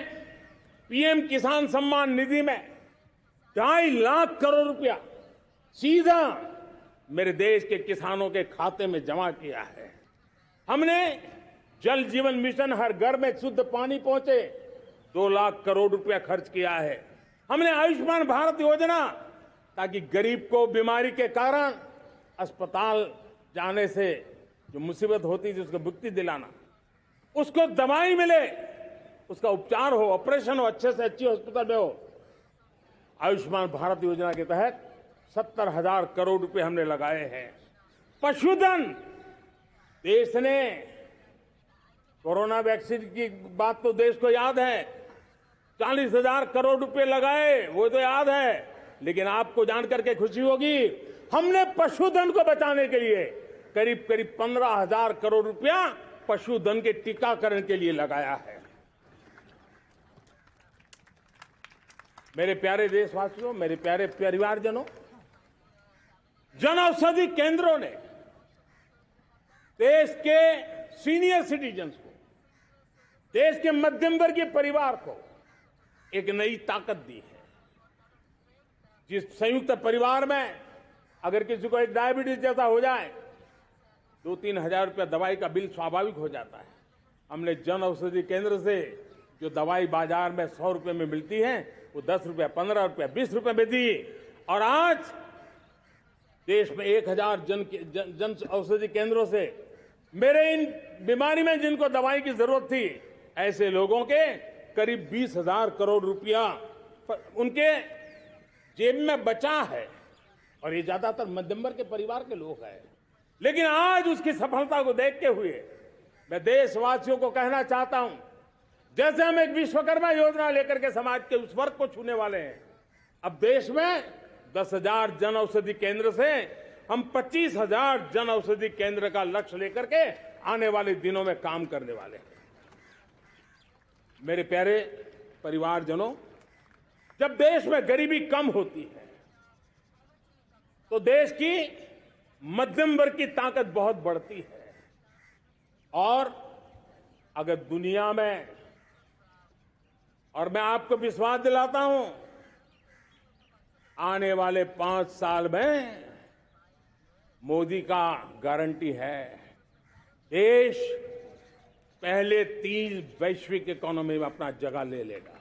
पीएम किसान सम्मान निधि में 2.5 लाख करोड़ रुपया सीधा मेरे देश के किसानों के खाते में जमा किया है। हमने जल जीवन मिशन, हर घर में शुद्ध पानी पहुंचे, 2 लाख करोड़ रुपया खर्च किया है। हमने आयुष्मान भारत योजना, ताकि गरीब को बीमारी के कारण अस्पताल जाने से जो मुसीबत होती थी उसको मुक्ति दिलाना, उसको दवाई मिले, उसका उपचार हो, ऑपरेशन हो, अच्छे से अच्छी हॉस्पिटल में हो। आयुष्मान भारत योजना के तहत 70,000 करोड़ रुपए हमने लगाए हैं। पशुधन, देश ने कोरोना वैक्सीन की बात तो देश को याद है, 40,000 करोड़ रुपए लगाए, वो तो याद है। लेकिन आपको जानकर के खुशी होगी, हमने पशुधन को बचाने के लिए करीब करीब 15,000 करोड़ रुपया पशुधन के टीकाकरण के लिए लगाया है। मेरे प्यारे देशवासियों, मेरे प्यारे परिवारजनों, जन औषधि केंद्रों ने देश के सीनियर सिटीजन्स को, देश के मध्यम वर्गीय परिवार को एक नई ताकत दी है। जिस संयुक्त परिवार में अगर किसी को एक डायबिटीज जैसा हो जाए, 2-3 हजार रुपया दवाई का बिल स्वाभाविक हो जाता है। हमने जन औषधि केंद्र से जो दवाई बाजार में 100 रुपए में मिलती है, वो 10 रुपया, 15 रुपया, 20 रुपए में दी। और आज देश में 1,000 जन औषधि केंद्रों से मेरे इन बीमारी में जिनको दवाई की जरूरत थी, ऐसे लोगों के करीब 20,000 करोड़ रुपया उनके जेब में बचा है। और ये ज्यादातर मध्यम वर्ग के परिवार के लोग हैं। लेकिन आज उसकी सफलता को देखते हुए मैं देशवासियों को कहना चाहता हूं, जैसे हम एक विश्वकर्मा योजना लेकर के समाज के उस वर्ग को छूने वाले हैं, अब देश में 10,000 जन औषधि केंद्र से हम 25,000 जन औषधि केंद्र का लक्ष्य लेकर के आने वाले दिनों में काम करने वाले हैं। मेरे प्यारे परिवारजनों, जब देश में गरीबी कम होती है तो देश की मध्यम वर्ग की ताकत बहुत बढ़ती है। और अगर दुनिया में, और मैं आपको विश्वास दिलाता हूं, आने वाले 5 साल में मोदी का गारंटी है, देश पहले 3 वैश्विक इकोनॉमी में अपना जगह ले लेगा।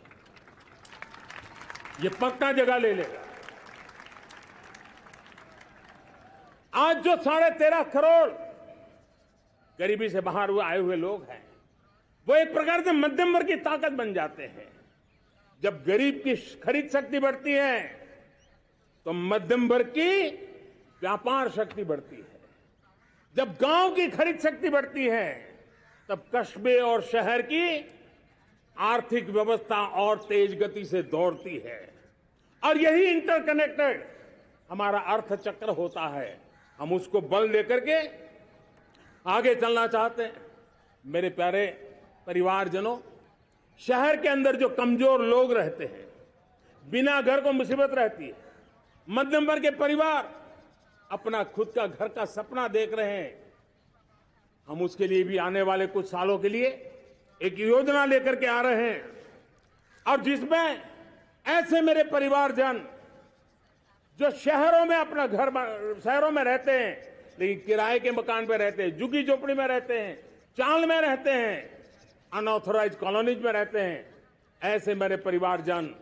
ये पक्का जगह ले लेगा। आज जो 13.5 करोड़ गरीबी से बाहर आए हुए लोग हैं, वो एक प्रकार से मध्यम वर्ग की ताकत बन जाते हैं। जब गरीब की खरीद शक्ति बढ़ती है तो मध्यम वर्ग की व्यापार शक्ति बढ़ती है। जब गांव की खरीद शक्ति बढ़ती है तब कस्बे और शहर की आर्थिक व्यवस्था और तेज गति से दौड़ती है। और यही इंटरकनेक्टेड हमारा अर्थचक्र होता है। हम उसको बल लेकर के आगे चलना चाहते हैं। मेरे प्यारे परिवारजनों, शहर के अंदर जो कमजोर लोग रहते हैं, बिना घर को मुसीबत रहती है, मध्यम वर्ग के परिवार अपना खुद का घर का सपना देख रहे हैं, हम उसके लिए भी आने वाले कुछ सालों के लिए एक योजना लेकर के आ रहे हैं। और जिसमें ऐसे मेरे परिवारजन जो शहरों में अपना घर, शहरों में रहते हैं लेकिन किराए के मकान पे रहते हैं, झुग्गी झोपड़ी में रहते हैं, चाल में रहते हैं, अनऑथोराइज कॉलोनीज में रहते हैं, ऐसे मेरे परिवारजन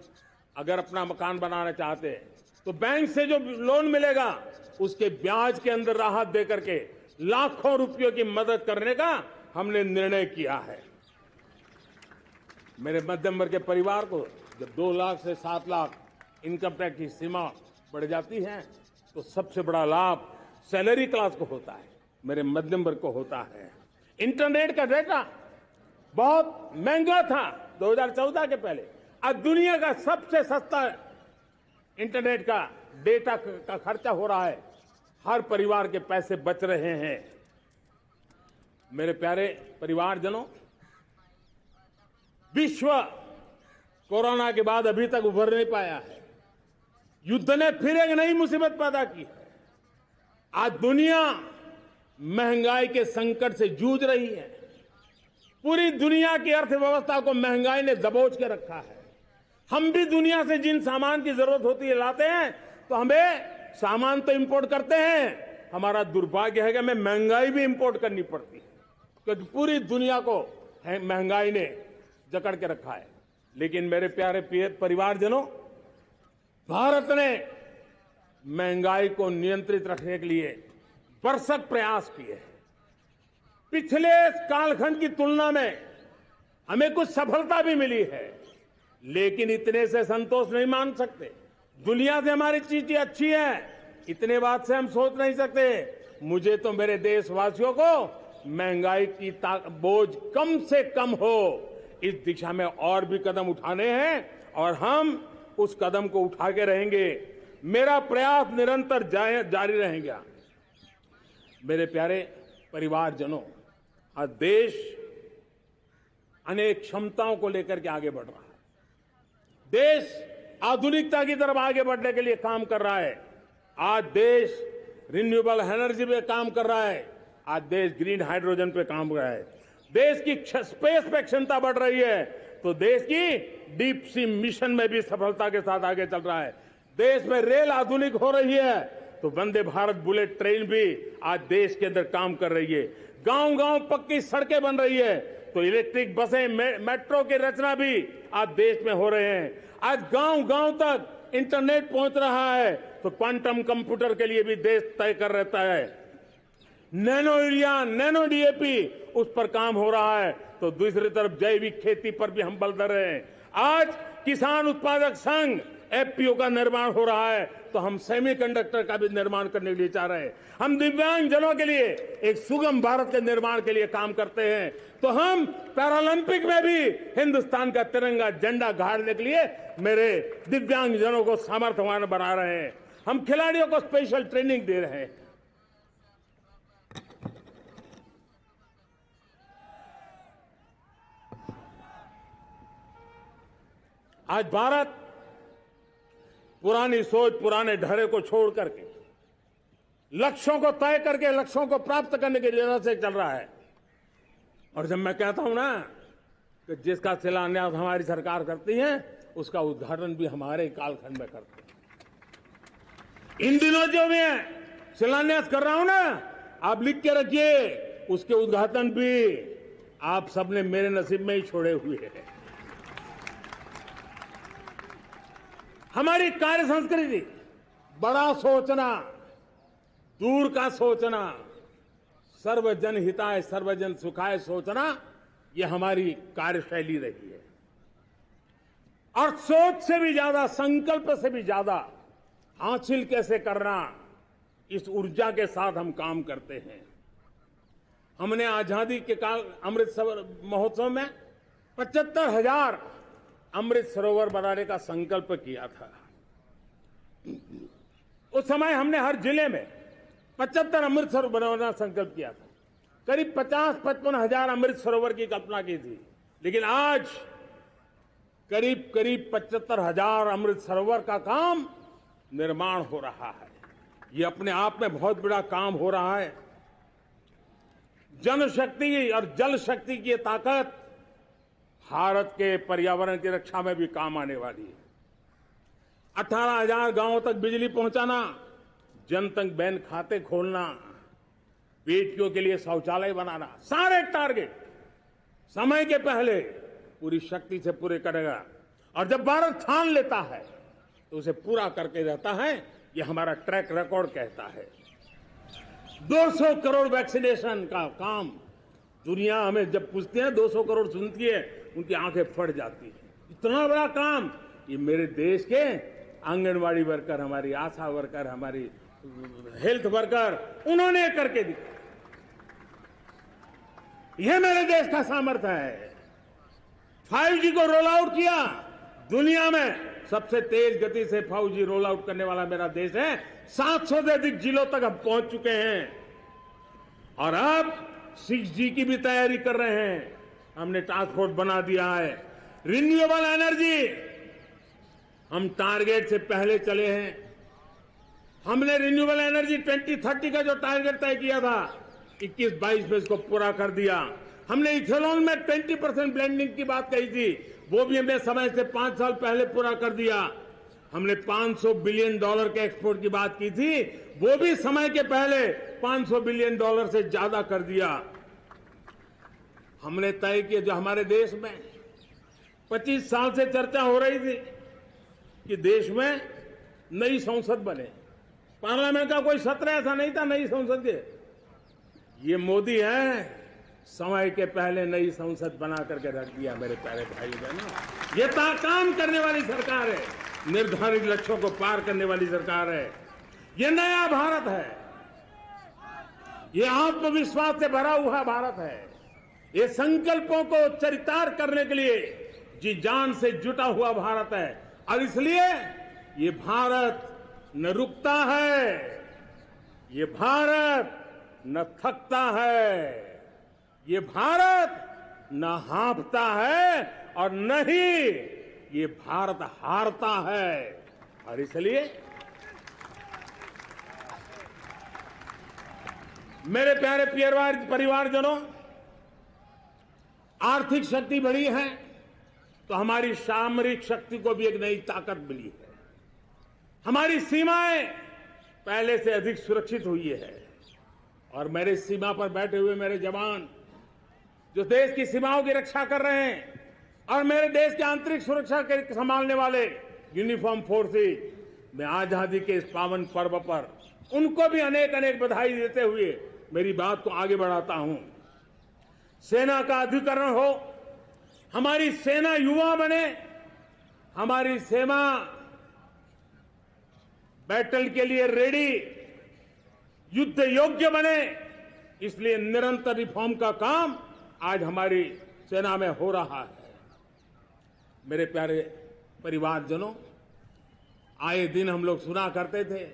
अगर अपना मकान बनाना चाहते हैं तो बैंक से जो लोन मिलेगा उसके ब्याज के अंदर राहत देकर के लाखों रुपयों की मदद करने का हमने निर्णय किया है। मेरे मध्यम वर्ग के परिवार को जब 2 लाख से 7 लाख इनकम टैक्स की सीमा बढ़ जाती है तो सबसे बड़ा लाभ सैलरी क्लास को होता है, मेरे मध्यम वर्ग को होता है। इंटरनेट का डेटा बहुत महंगा था 2014 के पहले, आज दुनिया का सबसे सस्ता इंटरनेट का डेटा का खर्चा हो रहा है। हर परिवार के पैसे बच रहे हैं। मेरे प्यारे परिवारजनों, विश्व कोरोना के बाद अभी तक उभर नहीं पाया है। युद्ध ने फिर एक नई मुसीबत पैदा की है। आज दुनिया महंगाई के संकट से जूझ रही है। पूरी दुनिया की अर्थव्यवस्था को महंगाई ने दबोच के रखा है। हम भी दुनिया से जिन सामान की जरूरत होती है लाते हैं, तो हमें सामान तो इंपोर्ट करते हैं। हमारा दुर्भाग्य है कि हमें महंगाई भी इंपोर्ट करनी पड़ती है, क्योंकि पूरी दुनिया को महंगाई ने जकड़ के रखा है। लेकिन मेरे प्यारे परिवारजनों, भारत ने महंगाई को नियंत्रित रखने के लिए भरसक प्रयास किए हैं। पिछले कालखंड की तुलना में हमें कुछ सफलता भी मिली है, लेकिन इतने से संतोष नहीं मान सकते। दुनिया से हमारी चीजें अच्छी है, इतने बात से हम सोच नहीं सकते। मुझे तो मेरे देशवासियों को महंगाई की बोझ कम से कम हो, इस दिशा में और भी कदम उठाने हैं और हम उस कदम को उठा के रहेंगे। मेरा प्रयास निरंतर जारी रहेगा। मेरे प्यारे परिवारजनों, आज देश अनेक क्षमताओं को लेकर के आगे बढ़ रहा है। देश आधुनिकता की तरफ आगे बढ़ने के लिए काम कर रहा है। आज देश रिन्यूएबल एनर्जी पे काम कर रहा है। आज देश ग्रीन हाइड्रोजन पे काम कर रहा है। देश की स्पेस पे क्षमता बढ़ रही है, तो देश की डीप सी मिशन में भी सफलता के साथ आगे चल रहा है। देश में रेल आधुनिक हो रही है, तो वंदे भारत बुलेट ट्रेन भी आज देश के अंदर काम कर रही है। गांव-गांव पक्की सड़कें बन रही है, तो इलेक्ट्रिक बसें, मेट्रो की रचना भी आज देश में हो रहे हैं। आज गांव-गांव तक इंटरनेट पहुंच रहा है, तो क्वांटम कंप्यूटर के लिए भी देश तय कर रहता है। नैनो यूरिया, नैनो डीएपी, उस पर काम हो रहा है, तो दूसरी तरफ जैविक खेती पर भी हम बल दे रहे हैं। आज किसान उत्पादक संघ एफपीओ का निर्माण हो रहा है, तो हम सेमीकंडक्टर का भी निर्माण करने के लिए चाह रहे हैं। हम दिव्यांगजनों के लिए एक सुगम भारत के निर्माण के लिए काम करते हैं, तो हम पैरालंपिक में भी हिंदुस्तान का तिरंगा झंडा गाड़ने के लिए मेरे दिव्यांगजनों को सामर्थ्यवान बना रहे हैं। हम खिलाड़ियों को स्पेशल ट्रेनिंग दे रहे हैं। आज भारत पुरानी सोच, पुराने ढर्रे को छोड़ करके लक्ष्यों को तय करके लक्ष्यों को प्राप्त करने की दिशा से चल रहा है। और जब मैं कहता हूं ना कि जिसका शिलान्यास हमारी सरकार करती है, उसका उद्घाटन भी हमारे कालखंड में करते हैं। इन दिनों जो मैं शिलान्यास कर रहा हूं ना, आप लिख के रखिए, उसके उद्घाटन भी आप सबने मेरे नसीब में ही छोड़े हुए हैं। हमारी कार्य संस्कृति बड़ा सोचना, दूर का सोचना, सर्वजन हिताय सर्वजन सुखाय सोचना, यह हमारी कार्यशैली रही है। और सोच से भी ज्यादा, संकल्प से भी ज्यादा हासिल कैसे करना, इस ऊर्जा के साथ हम काम करते हैं। हमने आजादी के काल अमृत महोत्सव में 75,000 अमृत सरोवर बनाने का संकल्प किया था। उस समय हमने हर जिले में 75 अमृत सरोवर बनाना संकल्प किया था। करीब 50-55 हजार अमृत सरोवर की कल्पना की थी, लेकिन आज करीब 75,000 अमृत सरोवर का काम निर्माण हो रहा है। ये अपने आप में बहुत बड़ा काम हो रहा है। जनशक्ति और जल शक्ति की ताकत भारत के पर्यावरण की रक्षा में भी काम आने वाली है। 18,000 गांवों तक बिजली पहुंचाना, जनधन बैंक खाते खोलना, बेटियों के लिए शौचालय बनाना, सारे टारगेट समय के पहले पूरी शक्ति से पूरे करेगा। और जब भारत ठान लेता है तो उसे पूरा करके रहता है। ये हमारा ट्रैक रिकॉर्ड कहता है। 200 करोड़ वैक्सीनेशन का काम, दुनिया हमें जब पूछती है 200 करोड़ सुनती है, उनकी आंखें फट जाती है। इतना बड़ा काम ये मेरे देश के आंगनवाड़ी वर्कर, हमारी आशा वर्कर, हमारी हेल्थ वर्कर, उन्होंने करके दिखाया। यह मेरे देश का सामर्थ्य है। 5G को रोल आउट किया, दुनिया में सबसे तेज गति से 5G रोल आउट करने वाला मेरा देश है। 700 से अधिक जिलों तक हम पहुंच चुके हैं और अब 6G की भी तैयारी कर रहे हैं। हमने टास्क फोर्स बना दिया है। रिन्यूएबल एनर्जी, हम टारगेट से पहले चले हैं। हमने रिन्यूएबल एनर्जी 2030 का जो टारगेट तय किया था, 21-22 में इसको पूरा कर दिया। हमने इथेनॉल में 20% ब्लेंडिंग की बात कही थी, वो भी हमने समय से 5 साल पहले पूरा कर दिया। हमने $500 बिलियन के एक्सपोर्ट की बात की थी, वो भी समय के पहले $500 बिलियन से ज्यादा कर दिया। हमने तय किया, जो हमारे देश में 25 साल से चर्चा हो रही थी कि देश में नई संसद बने, पार्लियामेंट का कोई सत्र ऐसा नहीं था नई संसद के। ये मोदी है, समय के पहले नई संसद बना करके रख दिया। मेरे प्यारे भाई बहनों, ये काम करने वाली सरकार है, निर्धारित लक्ष्यों को पार करने वाली सरकार है। ये नया भारत है, ये आत्मविश्वास से भरा हुआ भारत है। ये संकल्पों को चरितार्थ करने के लिए जी जान से जुटा हुआ भारत है। और इसलिए ये भारत न रुकता है, ये भारत न थकता है, ये भारत न हाँफता है और न ही ये भारत हारता है। और इसलिए मेरे प्यारे परिवारजनों, आर्थिक शक्ति बढ़ी है तो हमारी सामरिक शक्ति को भी एक नई ताकत मिली है। हमारी सीमाएं पहले से अधिक सुरक्षित हुई है और मेरे सीमा पर बैठे हुए मेरे जवान जो देश की सीमाओं की रक्षा कर रहे हैं और मेरे देश की आंतरिक सुरक्षा के संभालने वाले यूनिफॉर्म फोर्सेज, मैं आजादी के इस पावन पर्व पर उनको भी अनेक अनेक बधाई देते हुए मेरी बात को आगे बढ़ाता हूं। सेना का अधिकरण हो, हमारी सेना युवा बने, हमारी सेना बैटल के लिए रेडी, युद्ध योग्य बने, इसलिए निरंतर रिफॉर्म का काम आज हमारी सेना में हो रहा है। मेरे प्यारे परिवारजनों, आए दिन हम लोग सुना करते थे,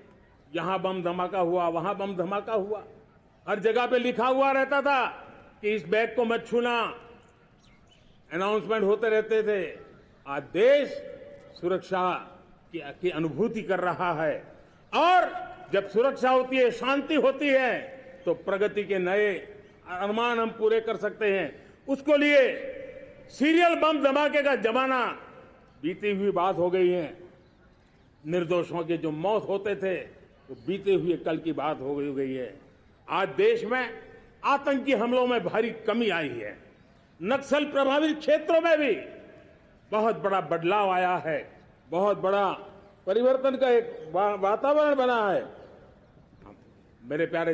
यहां बम धमाका हुआ, वहां बम धमाका हुआ, हर जगह पे लिखा हुआ रहता था कि इस बैग को मत छूना, अनाउंसमेंट होते रहते थे। आज देश सुरक्षा की अनुभूति कर रहा है और जब सुरक्षा होती है, शांति होती है, तो प्रगति के नए अरमान हम पूरे कर सकते हैं। उसको लिए सीरियल बम धमाके का जमाना बीती हुई बात हो गई है। निर्दोषों के जो मौत होते थे वो बीते हुए कल की बात हो गई है। आज देश में आतंकी हमलों में भारी कमी आई है। नक्सल प्रभावित क्षेत्रों में भी बहुत बड़ा बदलाव आया है, बहुत बड़ा परिवर्तन का एक वातावरण बना है। मेरे प्यारे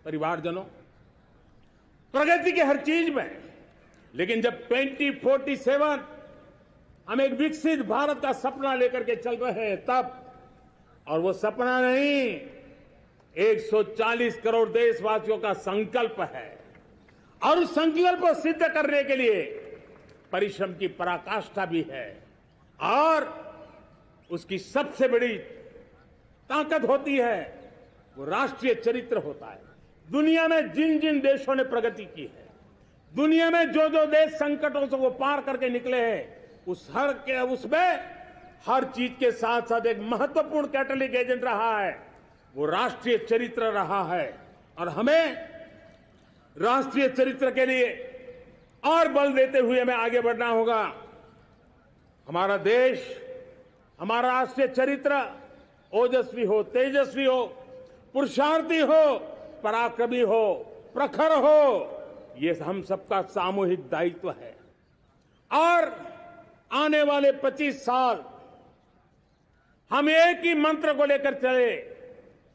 परिवारजनों, प्रगति के हर चीज में, लेकिन जब 2047 हम एक विकसित भारत का सपना लेकर के चल रहे हैं तब, और वो सपना नहीं, 140 करोड़ देशवासियों का संकल्प है और उस संकल्प को सिद्ध करने के लिए परिश्रम की पराकाष्ठा भी है। और उसकी सबसे बड़ी ताकत होती है वो राष्ट्रीय चरित्र होता है। दुनिया में जिन जिन देशों ने प्रगति की है, दुनिया में जो जो देश संकटों से वो पार करके निकले हैं, उसमें हर चीज के साथ साथ एक महत्वपूर्ण कैटलिक एजेंट रहा है, वो राष्ट्रीय चरित्र रहा है। और हमें राष्ट्रीय चरित्र के लिए और बल देते हुए हमें आगे बढ़ना होगा। हमारा देश, हमारा राष्ट्रीय चरित्र ओजस्वी हो, तेजस्वी हो, पुरुषार्थी हो, पराक्रमी हो, प्रखर हो, ये हम सबका सामूहिक दायित्व है। और आने वाले 25 साल हम एक ही मंत्र को लेकर चले,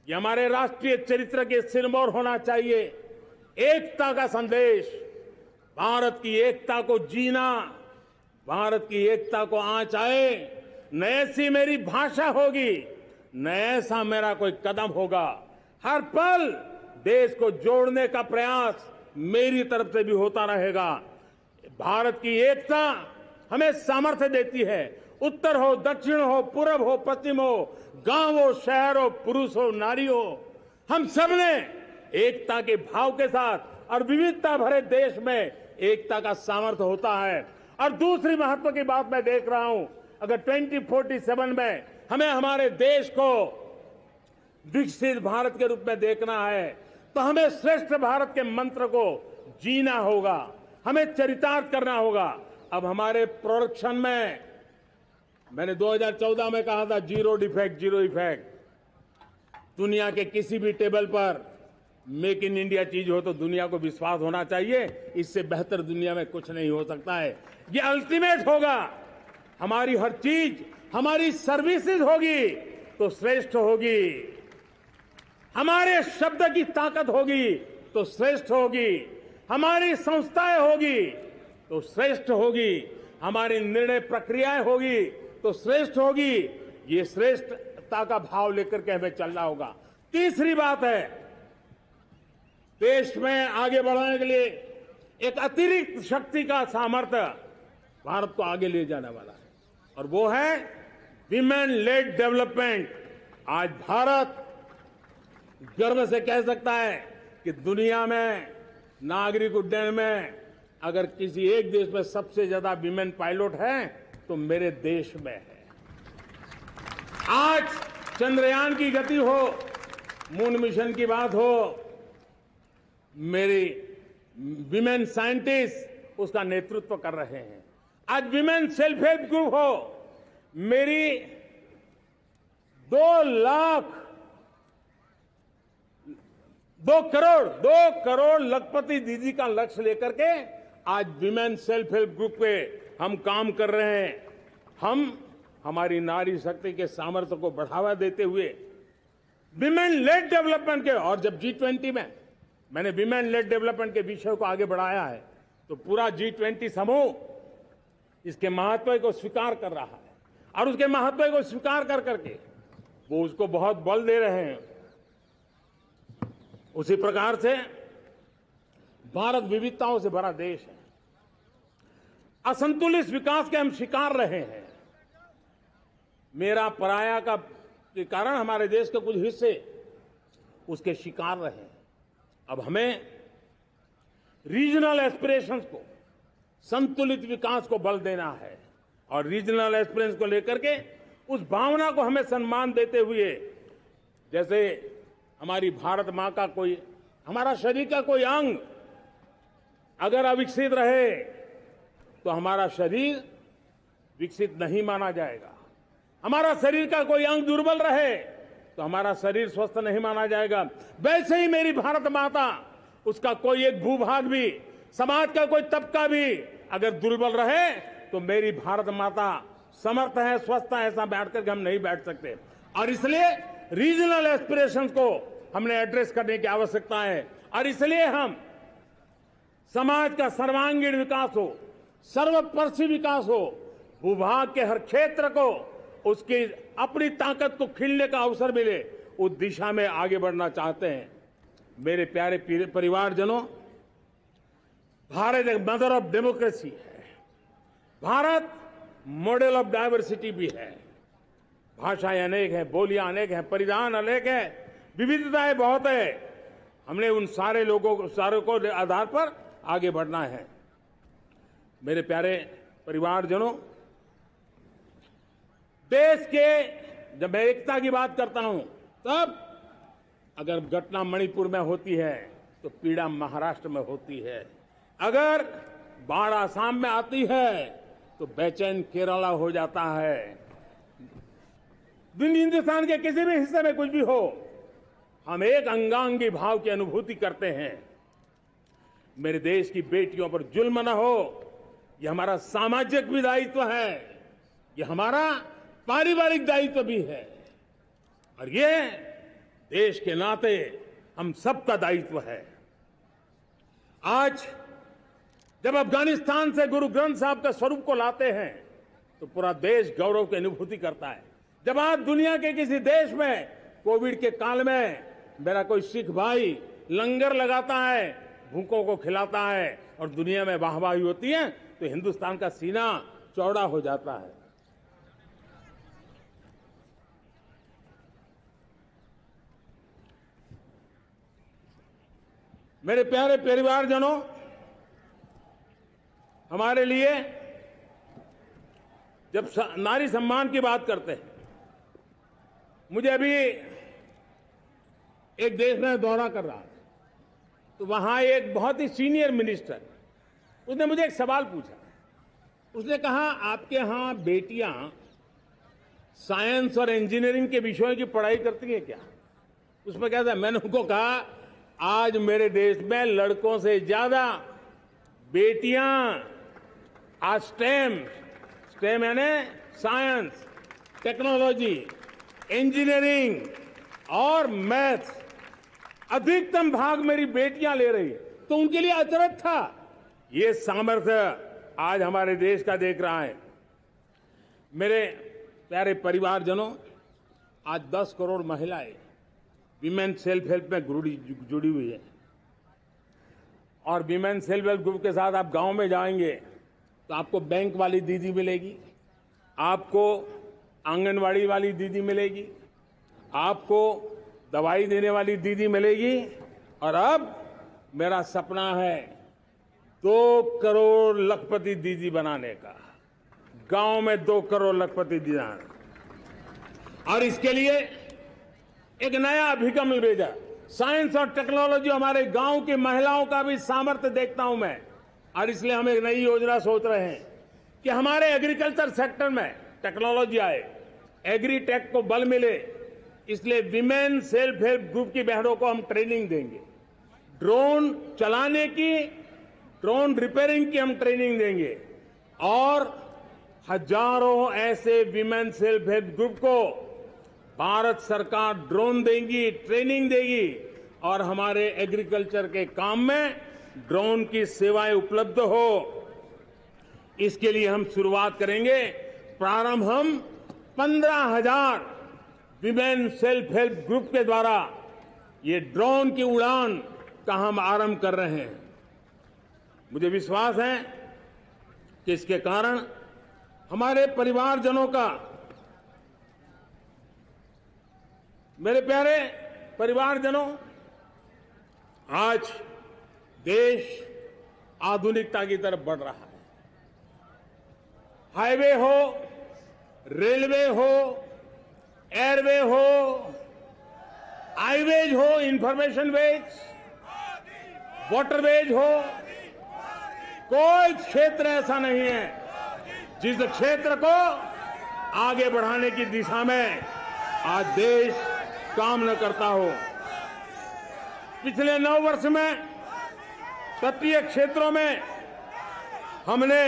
ये हमारे राष्ट्रीय चरित्र के सिरमौर होना चाहिए। एकता का संदेश, भारत की एकता को जीना, भारत की एकता को आंच आए, न ऐसी मेरी भाषा होगी, न ऐसा मेरा कोई कदम होगा। हर पल देश को जोड़ने का प्रयास मेरी तरफ से भी होता रहेगा। भारत की एकता हमें सामर्थ्य देती है। उत्तर हो, दक्षिण हो, पूर्व हो, पश्चिम हो, गांव हो, शहर हो, पुरुष हो, नारी हो, हम सबने एकता के भाव के साथ और विविधता भरे देश में एकता का सामर्थ्य होता है। और दूसरी महत्व की बात मैं देख रहा हूं, अगर 2047 में हमें हमारे देश को विकसित भारत के रूप में देखना है तो हमें श्रेष्ठ भारत के मंत्र को जीना होगा, हमें चरितार्थ करना होगा। अब हमारे प्रोडक्शन में, मैंने 2014 में कहा था जीरो डिफेक्ट, जीरो इफेक्ट। दुनिया के किसी भी टेबल पर मेक इन इंडिया चीज हो तो दुनिया को विश्वास होना चाहिए, इससे बेहतर दुनिया में कुछ नहीं हो सकता है। ये अल्टीमेट होगा। हमारी हर चीज, हमारी सर्विसेज होगी तो श्रेष्ठ होगी, हमारे शब्द की ताकत होगी तो श्रेष्ठ होगी, हमारी संस्थाएं होगी तो श्रेष्ठ होगी, हमारी निर्णय प्रक्रियाएं होगी तो श्रेष्ठ होगी। ये श्रेष्ठता का भाव लेकर के हमें चलना होगा। तीसरी बात है, देश में आगे बढ़ाने के लिए एक अतिरिक्त शक्ति का सामर्थ्य भारत को आगे ले जाने वाला है और वो है विमेन लेड डेवलपमेंट। आज भारत गर्व से कह सकता है कि दुनिया में नागरिक उड्डयन में अगर किसी एक देश में सबसे ज्यादा विमेन पायलट है तो मेरे देश में है। आज चंद्रयान की गति हो, मून मिशन की बात हो, मेरी विमेन साइंटिस्ट उसका नेतृत्व कर रहे हैं। आज विमेन सेल्फ हेल्प ग्रुप हो, मेरी 2 करोड़ लखपति दीदी का लक्ष्य लेकर के आज विमेन सेल्फ हेल्प ग्रुप पे हम काम कर रहे हैं। हम हमारी नारी शक्ति के सामर्थ्य को बढ़ावा देते हुए विमेन लेड डेवलपमेंट के, और जब G20 में मैंने विमेन लेड डेवलपमेंट के विषय को आगे बढ़ाया है तो पूरा G20 समूह इसके महत्व को स्वीकार कर रहा है और उसके महत्व को स्वीकार कर करके वो उसको बहुत बल दे रहे हैं। उसी प्रकार से भारत विविधताओं से भरा देश है। असंतुलित विकास के हम शिकार रहे हैं। मेरा पराया का के कारण हमारे देश के कुछ हिस्से उसके शिकार रहे हैं। अब हमें रीजनल एस्पिरेशंस को, संतुलित विकास को बल देना है और रीजनल एस्पिरेशंस को लेकर के उस भावना को हमें सम्मान देते हुए, जैसे हमारी भारत मां का कोई, हमारा शरीर का कोई अंग अगर अविकसित रहे तो हमारा शरीर विकसित नहीं माना जाएगा। हमारा शरीर का कोई अंग दुर्बल रहे तो हमारा शरीर स्वस्थ नहीं माना जाएगा। वैसे ही मेरी भारत माता, उसका कोई एक भूभाग भी, समाज का कोई तबका भी अगर दुर्बल रहे तो मेरी भारत माता समर्थ है, स्वस्थ है, ऐसा बैठ करके हम नहीं बैठ सकते। और इसलिए रीजनल एस्पिरेशंस को हमने एड्रेस करने की आवश्यकता है और इसलिए हम समाज का सर्वांगीण विकास हो, सर्वस्पर्शी विकास हो, भूभाग के हर क्षेत्र को उसकी अपनी ताकत को खिलने का अवसर मिले, उस दिशा में आगे बढ़ना चाहते हैं। मेरे प्यारे परिवारजनों, भारत एक मदर ऑफ डेमोक्रेसी है। भारत मॉडल ऑफ डायवर्सिटी भी है। भाषाएं अनेक हैं, बोलियां अनेक हैं, परिधान अनेक हैं, विविधताएं बहुत है। हमने उन सारे लोगों को आधार पर आगे बढ़ना है। मेरे प्यारे परिवारजनों, देश के जब मैं एकता की बात करता हूं तब अगर घटना मणिपुर में होती है तो पीड़ा महाराष्ट्र में होती है, अगर बाढ़ आसाम में आती है तो बेचैन केरला हो जाता है। हिंदुस्तान के किसी भी हिस्से में कुछ भी हो, हम एक अंगांगी भाव की अनुभूति करते हैं। मेरे देश की बेटियों पर जुल्म न हो, यह हमारा सामाजिक भी दायित्व है, यह हमारा पारिवारिक दायित्व भी है और ये देश के नाते हम सबका दायित्व है। आज जब अफगानिस्तान से गुरु ग्रंथ साहब के स्वरूप को लाते हैं तो पूरा देश गौरव की अनुभूति करता है। जब आज दुनिया के किसी देश में कोविड के काल में मेरा कोई सिख भाई लंगर लगाता है, भूखों को खिलाता है और दुनिया में वाहवाही होती है तो हिंदुस्तान का सीना चौड़ा हो जाता है। मेरे प्यारे परिवारजनों, हमारे लिए जब नारी सम्मान की बात करते हैं, मुझे अभी एक देश में दौरा कर रहा था तो वहां एक बहुत ही सीनियर मिनिस्टर, उसने मुझे एक सवाल पूछा। उसने कहा, आपके यहां बेटियां साइंस और इंजीनियरिंग के विषयों की पढ़ाई करती हैं क्या? उसमें क्या था? मैंने उनको कहा, आज मेरे देश में लड़कों से ज्यादा बेटियां आज स्टेम यानी साइंस, टेक्नोलॉजी, इंजीनियरिंग और मैथ्स अधिकतम भाग मेरी बेटियां ले रही है। तो उनके लिए अचरज था। ये सामर्थ्य आज हमारे देश का देख रहा है। मेरे प्यारे परिवारजनों, आज 10 करोड़ महिलाएं विमेन सेल्फ हेल्प में जुड़ी हुई है। और विमेन सेल्फ हेल्प ग्रुप के साथ आप गांव में जाएंगे तो आपको बैंक वाली दीदी मिलेगी, आपको आंगनवाड़ी वाली दीदी मिलेगी, आपको दवाई देने वाली दीदी मिलेगी। और अब मेरा सपना है 2 करोड़ लखपति दीदी बनाने का, गांव में 2 करोड़ लखपति दीदी। और इसके लिए एक नया अभिगम भेजा, साइंस और टेक्नोलॉजी। हमारे गांव की महिलाओं का भी सामर्थ्य देखता हूं मैं, और इसलिए हम एक नई योजना सोच रहे हैं कि हमारे एग्रीकल्चर सेक्टर में टेक्नोलॉजी आए, एग्रीटेक को बल मिले। इसलिए विमेन सेल्फ हेल्प ग्रुप की बहनों को हम ट्रेनिंग देंगे, ड्रोन चलाने की, ड्रोन रिपेयरिंग की हम ट्रेनिंग देंगे, और हजारों ऐसे विमेन सेल्फ हेल्प ग्रुप को भारत सरकार ड्रोन देगी, ट्रेनिंग देगी, और हमारे एग्रीकल्चर के काम में ड्रोन की सेवाएं उपलब्ध हो। इसके लिए हम शुरुआत करेंगे। प्रारंभ हम 15,000 विमेन सेल्फ हेल्प ग्रुप के द्वारा ये ड्रोन की उड़ान का हम आरंभ कर रहे हैं। मुझे विश्वास है कि इसके कारण हमारे परिवारजनों का, मेरे प्यारे परिवारजनों, आज देश आधुनिकता की तरफ बढ़ रहा है। हाईवे हो, रेलवे हो, एयरवे हो, हाईवेज हो, इंफॉर्मेशन वेज, वाटरवेज हो, कोई क्षेत्र ऐसा नहीं है जिस क्षेत्र को आगे बढ़ाने की दिशा में आज देश काम न करता हो। पिछले 9 वर्ष में तटीय क्षेत्रों में हमने,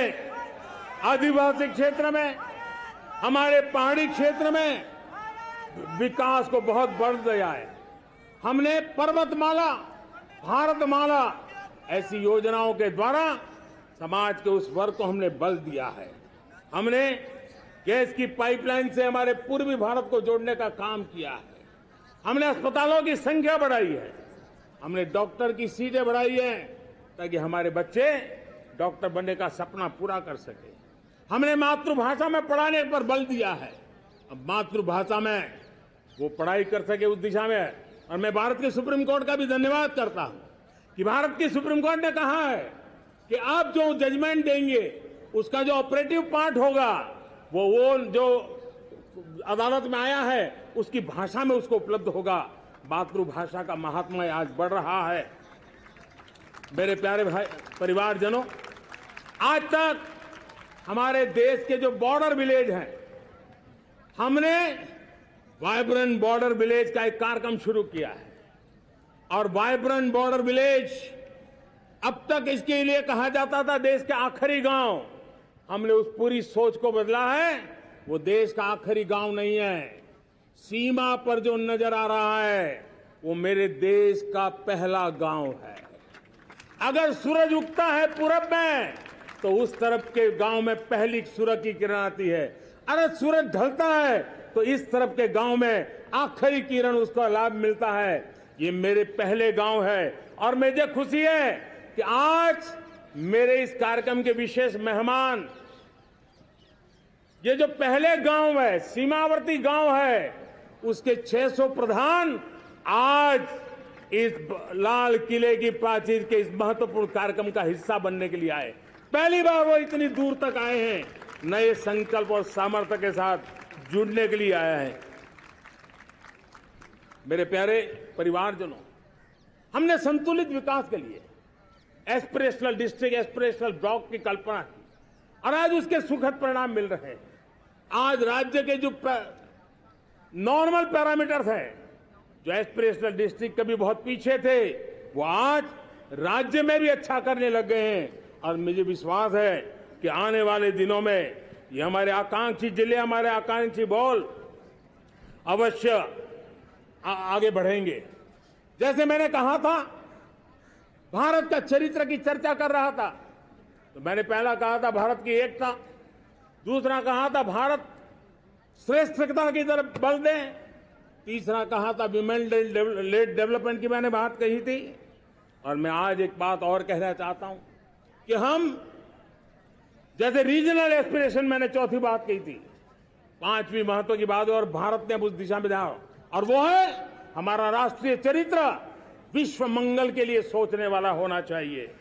आदिवासी क्षेत्र में, हमारे पहाड़ी क्षेत्र में विकास को बहुत बढ़ दिया है। हमने पर्वतमाला, भारतमाला ऐसी योजनाओं के द्वारा समाज के उस वर्ग को हमने बल दिया है। हमने गैस की पाइपलाइन से हमारे पूर्वी भारत को जोड़ने का काम किया है। हमने अस्पतालों की संख्या बढ़ाई है, हमने डॉक्टर की सीटें बढ़ाई है ताकि हमारे बच्चे डॉक्टर बनने का सपना पूरा कर सके। हमने मातृभाषा में पढ़ाने पर बल दिया है, अब मातृभाषा में वो पढ़ाई कर सके उस दिशा में। और मैं भारत के सुप्रीम कोर्ट का भी धन्यवाद करता हूं कि भारत की सुप्रीम कोर्ट ने कहा है कि आप जो जजमेंट देंगे उसका जो ऑपरेटिव पार्ट होगा वो जो अदालत में आया है उसकी भाषा में उसको उपलब्ध होगा। मातृभाषा का महात्म्य आज बढ़ रहा है। मेरे प्यारे भाई परिवारजनों, आज तक हमारे देश के जो बॉर्डर विलेज हैं, हमने वाइब्रेंट बॉर्डर विलेज का एक कार्यक्रम शुरू किया है। और वाइब्रेंट बॉर्डर विलेज, अब तक इसके लिए कहा जाता था देश के आखिरी गांव। हमने उस पूरी सोच को बदला है, वो देश का आखिरी गांव नहीं है। सीमा पर जो नजर आ रहा है वो मेरे देश का पहला गांव है। अगर सूरज उगता है पूरब में तो उस तरफ के गांव में पहली सूरज की किरण आती है। अगर सूरज ढलता है तो इस तरफ के गांव में आखिरी किरण उसका लाभ मिलता है। ये मेरे पहले गांव है और मुझे खुशी है कि आज मेरे इस कार्यक्रम के विशेष मेहमान, ये जो पहले गांव है, सीमावर्ती गांव है, उसके 600 प्रधान आज इस लाल किले की प्राचीर के इस महत्वपूर्ण कार्यक्रम का हिस्सा बनने के लिए आए। पहली बार वो इतनी दूर तक आए हैं, नए संकल्प और सामर्थ्य के साथ जुड़ने के लिए आया है। मेरे प्यारे परिवारजनों, हमने संतुलित विकास के लिए एस्पिरेशनल डिस्ट्रिक्ट, एस्पिरेशनल ब्लॉक की कल्पना की और आज उसके सुखद परिणाम मिल रहे हैं। आज राज्य के जो नॉर्मल पैरामीटर्स हैं, जो एस्पिरेशनल डिस्ट्रिक्ट कभी बहुत पीछे थे, वो आज राज्य में भी अच्छा करने लग गए हैं। और मुझे विश्वास है कि आने वाले दिनों में ये हमारे आकांक्षी जिले, हमारे आकांक्षी बॉल अवश्य आगे बढ़ेंगे। जैसे मैंने कहा था, भारत का चरित्र की चर्चा कर रहा था, तो मैंने पहला कहा था भारत की एकता, दूसरा कहा था भारत श्रेष्ठता की तरफ बल दें, तीसरा कहा था विमेन लेड डेवलपमेंट की मैंने बात कही थी, और मैं आज एक बात और कहना चाहता हूं कि हम जैसे रीजनल एस्पिरेशन, मैंने चौथी बात कही थी, पांचवी महत्व की बात, और भारत ने उस दिशा में जाओ, और वो है हमारा राष्ट्रीय चरित्र विश्व मंगल के लिए सोचने वाला होना चाहिए।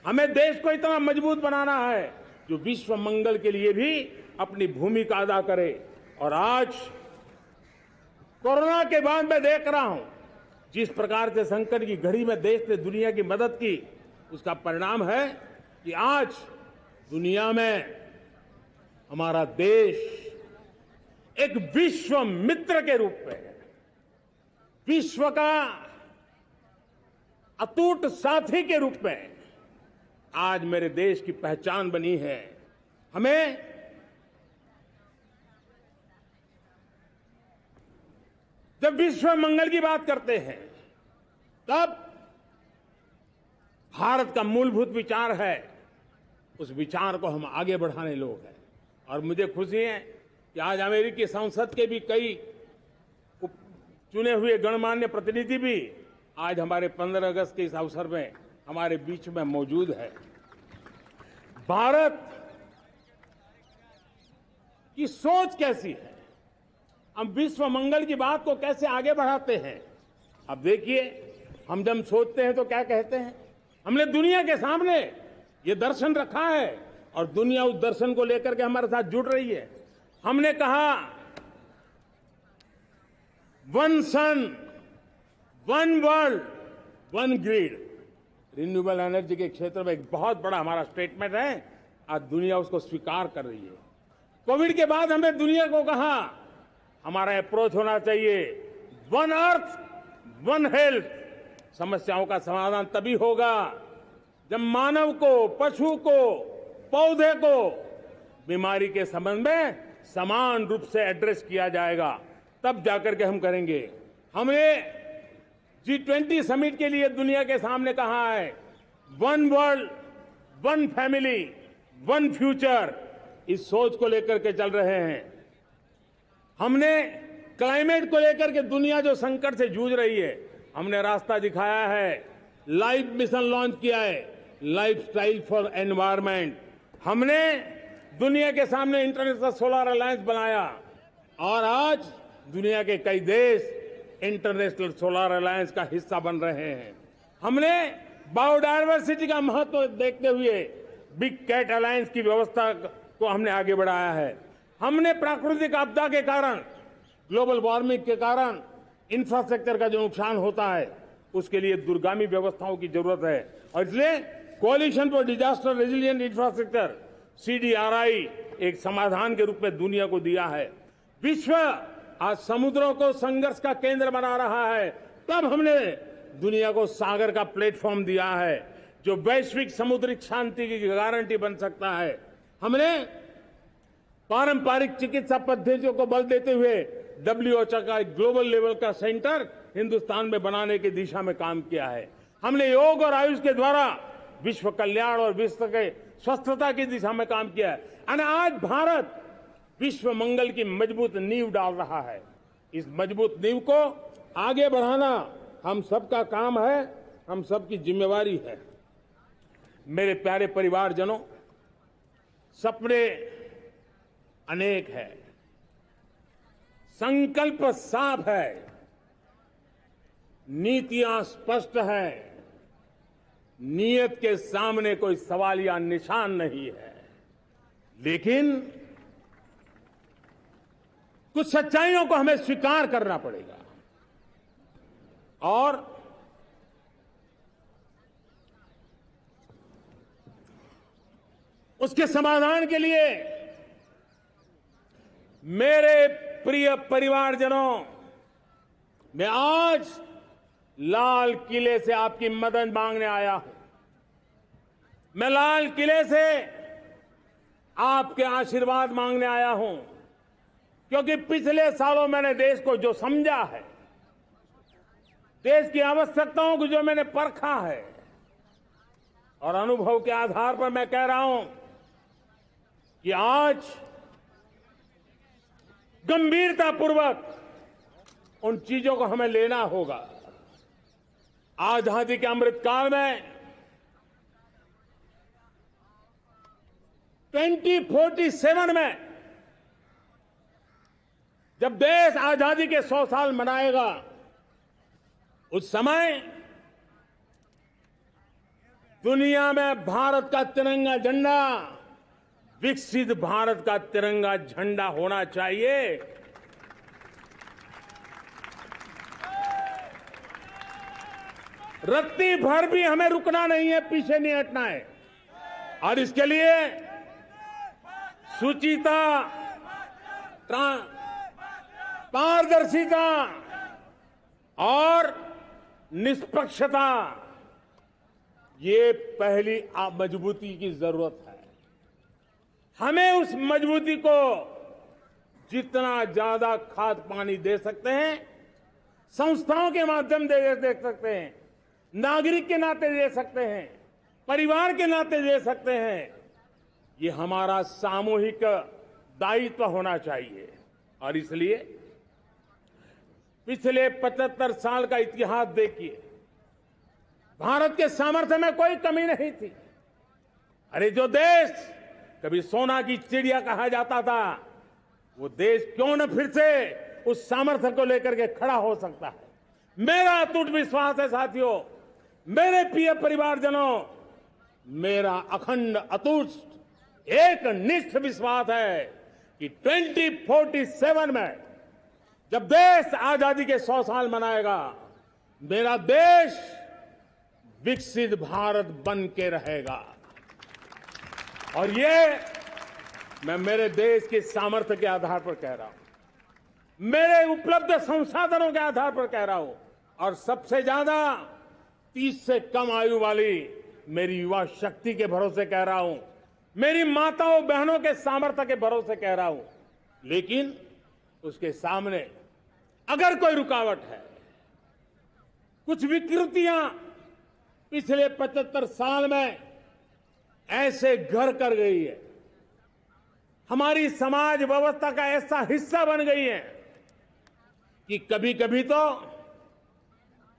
हमें देश को इतना मजबूत बनाना है जो विश्व मंगल के लिए भी अपनी भूमिका अदा करे। और आज कोरोना के बाद मैं देख रहा हूं जिस प्रकार से संकट की घड़ी में देश ने दुनिया की मदद की, उसका परिणाम है कि आज दुनिया में हमारा देश एक विश्व मित्र के रूप में, विश्व का अटूट साथी के रूप में आज मेरे देश की पहचान बनी है। हमें जब विश्व मंगल की बात करते हैं तब भारत का मूलभूत विचार है, उस विचार को हम आगे बढ़ाने लोग हैं। और मुझे खुशी है कि आज अमेरिकी संसद के भी कई चुने हुए गणमान्य प्रतिनिधि भी आज हमारे 15 अगस्त के इस अवसर में हमारे बीच में मौजूद है। भारत की सोच कैसी है, हम विश्व मंगल की बात को कैसे आगे बढ़ाते हैं। अब देखिए, हम जब सोचते हैं तो क्या कहते हैं, हमने दुनिया के सामने ये दर्शन रखा है और दुनिया उस दर्शन को लेकर के हमारे साथ जुड़ रही है। हमने कहा one sun, one world, one grid. Renewable energy के क्षेत्र में एक बहुत बड़ा हमारा स्टेटमेंट है, आज दुनिया उसको स्वीकार कर रही है। कोविड के बाद हमने दुनिया को कहा हमारा अप्रोच होना चाहिए वन अर्थ, वन हेल्थ। समस्याओं का समाधान तभी होगा जब मानव को, पशु को, पौधे को बीमारी के संबंध में समान रूप से एड्रेस किया जाएगा, तब जाकर के हम करेंगे। हमने G20 समिट के लिए दुनिया के सामने कहा है one world, one family, one future. इस सोच को लेकर के चल रहे हैं। हमने क्लाइमेट को लेकर के दुनिया जो संकट से जूझ रही है, हमने रास्ता दिखाया है, लाइफ मिशन लॉन्च किया है, लाइफस्टाइल फॉर एनवायरमेंट। हमने दुनिया के सामने इंटरनेशनल सोलर अलायंस बनाया और आज दुनिया के कई देश इंटरनेशनल सोलर अलायंस का हिस्सा बन रहे हैं। हमने बायोडायवर्सिटी का महत्व देखते हुए बिग कैट अलायंस की व्यवस्था को हमने आगे बढ़ाया है। हमने प्राकृतिक आपदा के कारण, ग्लोबल वार्मिंग के कारण इंफ्रास्ट्रक्चर का जो नुकसान होता है, उसके लिए दूरगामी व्यवस्थाओं की जरूरत है और इसलिए coalition for disaster resilient infrastructure CDRI एक समाधान के रूप में दुनिया को दिया है। विश्व आज समुद्रों को संघर्ष का केंद्र बना रहा है, तब हमने दुनिया को सागर का प्लेटफॉर्म दिया है जो वैश्विक समुद्री शांति की गारंटी बन सकता है। हमने पारंपरिक चिकित्सा पद्धतियों को बल देते हुए WHO का एक ग्लोबल लेवल का सेंटर हिंदुस्तान में बनाने की दिशा में काम किया है। हमने योग और आयुष के द्वारा विश्व कल्याण और विश्व के स्वस्थता की दिशा में काम किया है और आज भारत विश्व मंगल की मजबूत नींव डाल रहा है। इस मजबूत नींव को आगे बढ़ाना हम सबका काम है, हम सबकी जिम्मेवारी है। मेरे प्यारे परिवारजनों, सपने अनेक है, संकल्प साफ है, नीतियां स्पष्ट है, नियत के सामने कोई सवाल या निशान नहीं है, लेकिन कुछ सच्चाइयों को हमें स्वीकार करना पड़ेगा और उसके समाधान के लिए मेरे प्रिय परिवारजनों, मैं आज लाल किले से आपकी मदद मांगने आया हूं। मैं लाल किले से आपके आशीर्वाद मांगने आया हूं, क्योंकि पिछले सालों मैंने देश को जो समझा है, देश की आवश्यकताओं को जो मैंने परखा है और अनुभव के आधार पर मैं कह रहा हूं कि आज गंभीरतापूर्वक उन चीजों को हमें लेना होगा। आजादी के अमृतकाल में 2047 में जब देश आजादी के 100 साल मनाएगा, उस समय दुनिया में भारत का तिरंगा झंडा विकसित भारत का तिरंगा झंडा होना चाहिए। रत्ती भर भी हमें रुकना नहीं है, पीछे नहीं हटना है। और इसके लिए शुचिता, पारदर्शिता और निष्पक्षता, ये पहली मजबूती की जरूरत है। हमें उस मजबूती को जितना ज्यादा खाद पानी दे सकते हैं, संस्थाओं के माध्यम से दे सकते हैं, नागरिक के नाते दे सकते हैं, परिवार के नाते दे सकते हैं, ये हमारा सामूहिक दायित्व होना चाहिए। और इसलिए पिछले 75 साल का इतिहास देखिए, भारत के सामर्थ्य में कोई कमी नहीं थी। अरे जो देश कभी सोना की चिड़िया कहा जाता था, वो देश क्यों न फिर से उस सामर्थ्य को लेकर के खड़ा हो सकता है। मेरा अटूट विश्वास है साथियों, मेरे प्रिय परिवारजनों, मेरा अखंड अटूट एक निष्ठ विश्वास है कि 2047 में जब देश आजादी के 100 साल मनाएगा, मेरा देश विकसित भारत बन के रहेगा। और ये मैं मेरे देश के सामर्थ्य के आधार पर कह रहा हूं, मेरे उपलब्ध संसाधनों के आधार पर कह रहा हूं, और सबसे ज्यादा 30 से कम आयु वाली मेरी युवा शक्ति के भरोसे कह रहा हूं, मेरी माताओं बहनों के सामर्थ्य के भरोसे कह रहा हूं। लेकिन उसके सामने अगर कोई रुकावट है, कुछ विकृतियां पिछले 75 साल में ऐसे घर कर गई है, हमारी समाज व्यवस्था का ऐसा हिस्सा बन गई है कि कभी कभी तो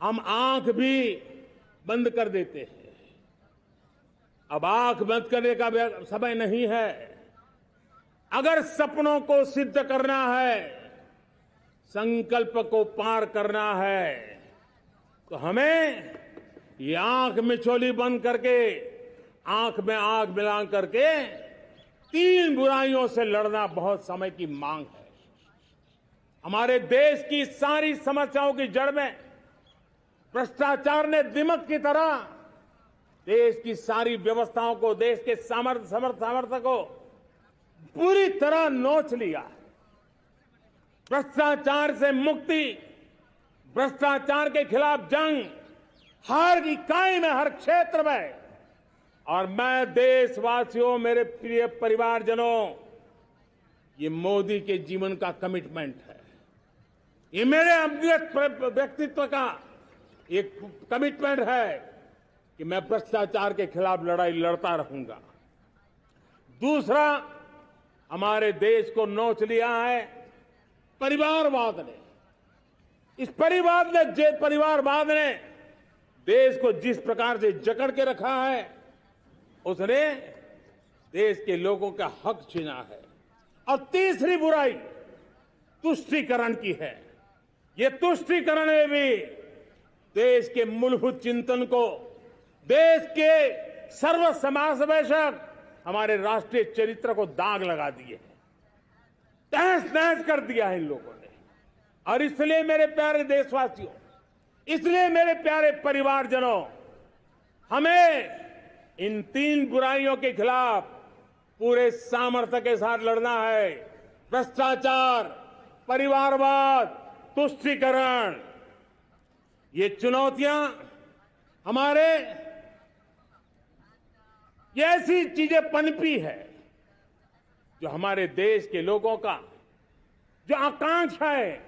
हम आंख भी बंद कर देते हैं। अब आंख बंद करने का समय नहीं है। अगर सपनों को सिद्ध करना है, संकल्प को पार करना है, तो हमें ये आंख मिचौली बंद करके, आंख में आंख मिला करके 3 बुराइयों से लड़ना बहुत समय की मांग है। हमारे देश की सारी समस्याओं की जड़ में भ्रष्टाचार ने दिमक की तरह देश की सारी व्यवस्थाओं को, देश के सामर्थ्य को पूरी तरह नोच लिया है। भ्रष्टाचार से मुक्ति, भ्रष्टाचार के खिलाफ जंग हर इकाई में, हर क्षेत्र में। और मैं देशवासियों, मेरे प्रिय परिवारजनों, ये मोदी के जीवन का कमिटमेंट है, ये मेरे व्यक्तित्व का एक कमिटमेंट है कि मैं भ्रष्टाचार के खिलाफ लड़ाई लड़ता रहूंगा। दूसरा, हमारे देश को नोच लिया है परिवारवाद ने। इस परिवारवाद ने देश को जिस प्रकार से जकड़ के रखा है, उसने देश के लोगों का हक छीना है। और तीसरी बुराई तुष्टीकरण की है। ये तुष्टीकरण में भी देश के मूलभूत चिंतन को, देश के सर्व समावेशक हमारे राष्ट्रीय चरित्र को दाग लगा दिए हैं, तहस नहस कर दिया है इन लोगों ने। और इसलिए मेरे प्यारे देशवासियों, इसलिए मेरे प्यारे परिवारजनों, हमें इन 3 बुराइयों के खिलाफ पूरे सामर्थ्य के साथ लड़ना है। भ्रष्टाचार, परिवारवाद, तुष्टीकरण, ये चुनौतियां हमारे, ये ऐसी चीजें पनपी है जो हमारे देश के लोगों का जो आकांक्षा है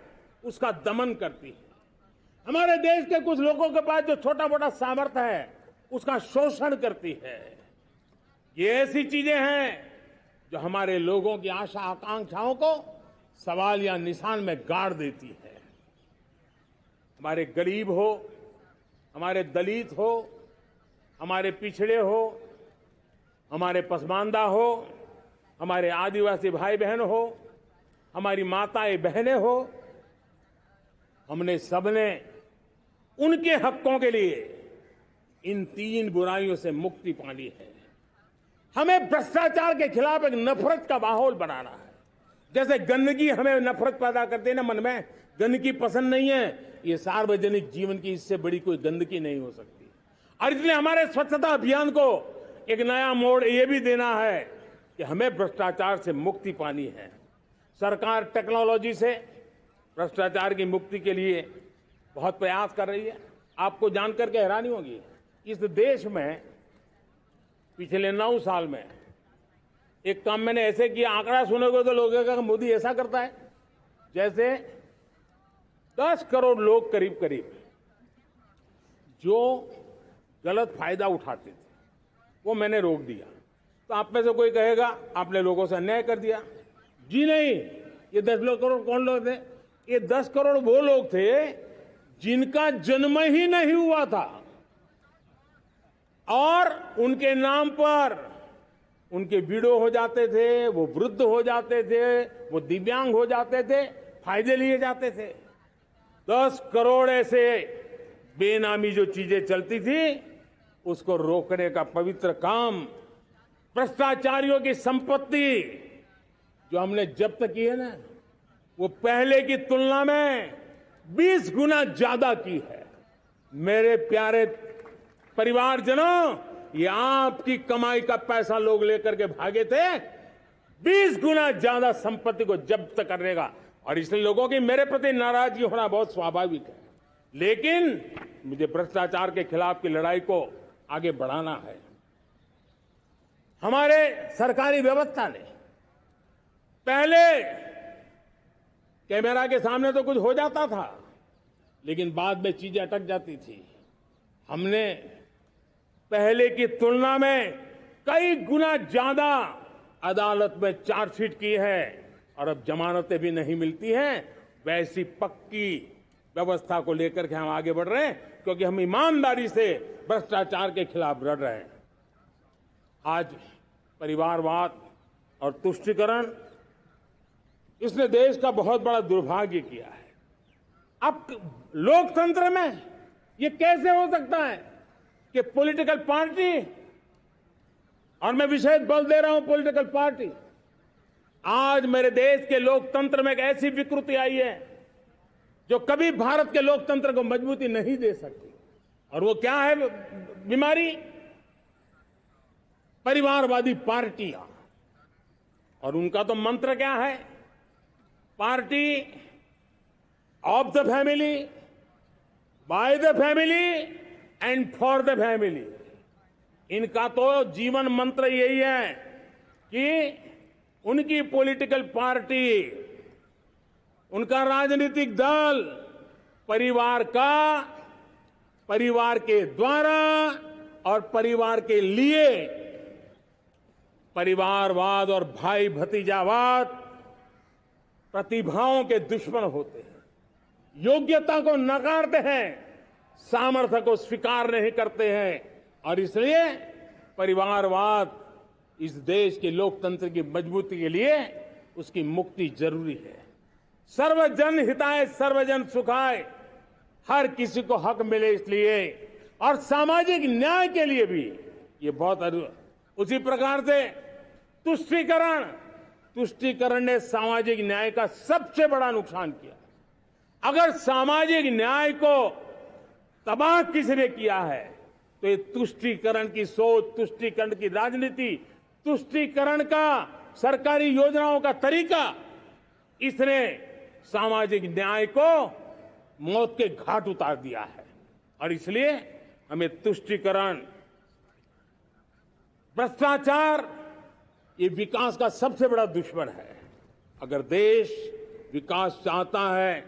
उसका दमन करती है। हमारे देश के कुछ लोगों के पास जो छोटा मोटा सामर्थ्य है उसका शोषण करती है। ये ऐसी चीजें हैं जो हमारे लोगों की आशा आकांक्षाओं को सवाल या निशान में गाड़ देती है। हमारे गरीब हो, हमारे दलित हो, हमारे पिछड़े हो, हमारे पसमानदा हो, हमारे आदिवासी भाई बहन हो, हमारी माताएं बहनें हो, हमने सबने उनके हकों के लिए इन 3 बुराइयों से मुक्ति पानी है। हमें भ्रष्टाचार के खिलाफ एक नफरत का माहौल बनाना है। जैसे गंदगी हमें नफरत पैदा करती है ना, मन में गंदगी पसंद नहीं है, ये सार्वजनिक जीवन की इससे बड़ी कोई गंदगी नहीं हो सकती। और इसलिए हमारे स्वच्छता अभियान को एक नया मोड़ ये भी देना है कि हमें भ्रष्टाचार से मुक्ति पानी है। सरकार टेक्नोलॉजी से भ्रष्टाचार की मुक्ति के लिए बहुत प्रयास कर रही है। आपको जानकर के हैरानी होगी, इस देश में पिछले 9 साल में एक काम मैंने ऐसे किया, आंकड़ा सुनोगे तो लोग कहेंगे मोदी ऐसा करता है, जैसे 10 करोड़ लोग करीब करीब जो गलत फायदा उठाते थे वो मैंने रोक दिया। तो आप में से कोई कहेगा आपने लोगों से अन्याय कर दिया। जी नहीं, ये 10 करोड़ कौन लोग थे? ये 10 करोड़ वो लोग थे जिनका जन्म ही नहीं हुआ था और उनके नाम पर उनके विडो हो जाते थे, वो वृद्ध हो जाते थे, वो दिव्यांग हो जाते थे, फायदे लिए जाते थे। 10 करोड़ ऐसे बेनामी जो चीजें चलती थी उसको रोकने का पवित्र काम, भ्रष्टाचारियों की संपत्ति जो हमने जब्त की है ना, वो पहले की तुलना में 20 गुना ज्यादा की है। मेरे प्यारे परिवारजनों, ये आपकी कमाई का पैसा लोग लेकर के भागे थे, 20 गुना ज्यादा संपत्ति को जब्त करने का। और इसलिए लोगों की मेरे प्रति नाराजगी होना बहुत स्वाभाविक है, लेकिन मुझे भ्रष्टाचार के खिलाफ की लड़ाई को आगे बढ़ाना है। हमारे सरकारी व्यवस्था ने पहले कैमरा के सामने तो कुछ हो जाता था, लेकिन बाद में चीजें अटक जाती थी। हमने पहले की तुलना में कई गुना ज्यादा अदालत में चार्जशीट की है और अब जमानतें भी नहीं मिलती हैं। वैसी पक्की व्यवस्था को लेकर के हम आगे बढ़ रहे हैं, क्योंकि हम ईमानदारी से भ्रष्टाचार के खिलाफ लड़ रहे हैं। आज परिवारवाद और तुष्टीकरण, इसने देश का बहुत बड़ा दुर्भाग्य किया है। अब लोकतंत्र में ये कैसे हो सकता है कि पॉलिटिकल पार्टी, और मैं विशेष बल दे रहा हूं पॉलिटिकल पार्टी, आज मेरे देश के लोकतंत्र में एक ऐसी विकृति आई है जो कभी भारत के लोकतंत्र को मजबूती नहीं दे सकती। और वो क्या है बीमारी? परिवारवादी पार्टियां। और उनका तो मंत्र क्या है? Party of the family, by the family and for the family. इनका तो जीवन मंत्र यही है कि उनकी पॉलिटिकल पार्टी, उनका राजनीतिक दल परिवार का, परिवार के द्वारा और परिवार के लिए, परिवारवाद और भाई भतीजावाद प्रतिभाओं के दुश्मन होते हैं, योग्यता को नकारते हैं, सामर्थ्य को स्वीकार नहीं करते हैं। और इसलिए परिवारवाद इस देश के लोकतंत्र की मजबूती के लिए उसकी मुक्ति जरूरी है। सर्वजन हिताय सर्वजन सुखाय, हर किसी को हक मिले इसलिए, और सामाजिक न्याय के लिए भी ये बहुत। उसी प्रकार से तुष्टीकरण ने सामाजिक न्याय का सबसे बड़ा नुकसान किया। अगर सामाजिक न्याय को तबाह किसने किया है तो ये तुष्टीकरण की सोच, तुष्टीकरण की राजनीति, तुष्टीकरण का सरकारी योजनाओं का तरीका, इसने सामाजिक न्याय को मौत के घाट उतार दिया है। और इसलिए हमें तुष्टीकरण, भ्रष्टाचार, ये विकास का सबसे बड़ा दुश्मन है। अगर देश विकास चाहता है,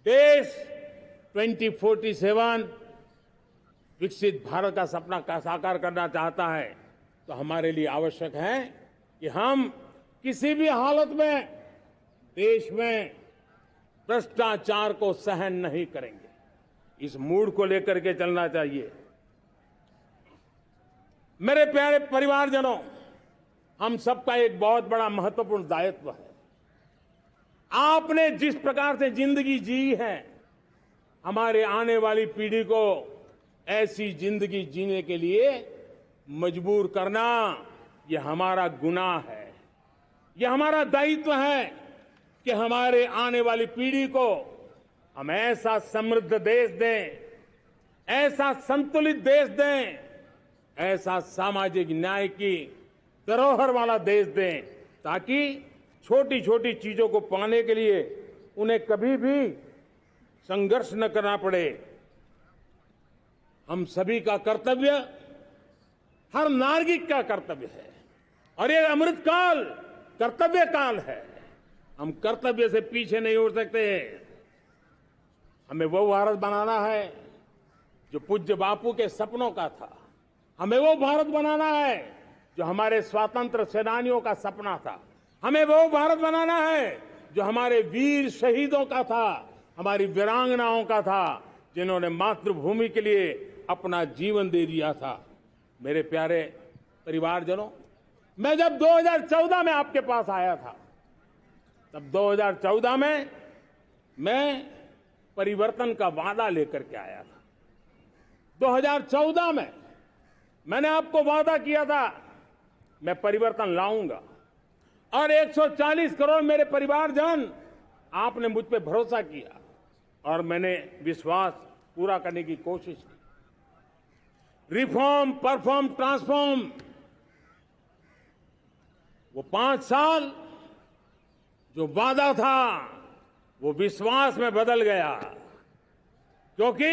देश 2047 विकसित भारत का सपना का साकार करना चाहता है, तो हमारे लिए आवश्यक है कि हम किसी भी हालत में देश में भ्रष्टाचार को सहन नहीं करेंगे। इस मूड को लेकर के चलना चाहिए। मेरे प्यारे परिवारजनों, हम सबका एक बहुत बड़ा महत्वपूर्ण दायित्व है। आपने जिस प्रकार से जिंदगी जी है, हमारे आने वाली पीढ़ी को ऐसी जिंदगी जीने के लिए मजबूर करना, यह हमारा गुनाह है। यह हमारा दायित्व है कि हमारे आने वाली पीढ़ी को हम ऐसा समृद्ध देश दें, ऐसा संतुलित देश दें, ऐसा सामाजिक न्याय की धरोहर वाला देश दें, ताकि छोटी छोटी चीजों को पाने के लिए उन्हें कभी भी संघर्ष न करना पड़े। हम सभी का कर्तव्य, हर नागरिक का कर्तव्य है, और ये अमृत काल कर्तव्य काल है। हम कर्तव्य से पीछे नहीं उठ सकते। हमें वो भारत बनाना है जो पूज्य बापू के सपनों का था। हमें वो भारत बनाना है जो हमारे स्वतंत्र सेनानियों का सपना था। हमें वो भारत बनाना है जो हमारे वीर शहीदों का था, हमारी वीरांगनाओं का था, जिन्होंने मातृभूमि के लिए अपना जीवन दे दिया था। मेरे प्यारे परिवारजनों, मैं जब 2014 में आपके पास आया था, तब 2014 में मैं परिवर्तन का वादा लेकर के आया था। 2014 में मैंने आपको वादा किया था, मैं परिवर्तन लाऊंगा, और 140 करोड़ मेरे परिवारजन, आपने मुझ पे भरोसा किया और मैंने विश्वास पूरा करने की कोशिश की। रिफॉर्म, परफॉर्म, ट्रांसफॉर्म, वो 5 साल जो वादा था वो विश्वास में बदल गया, क्योंकि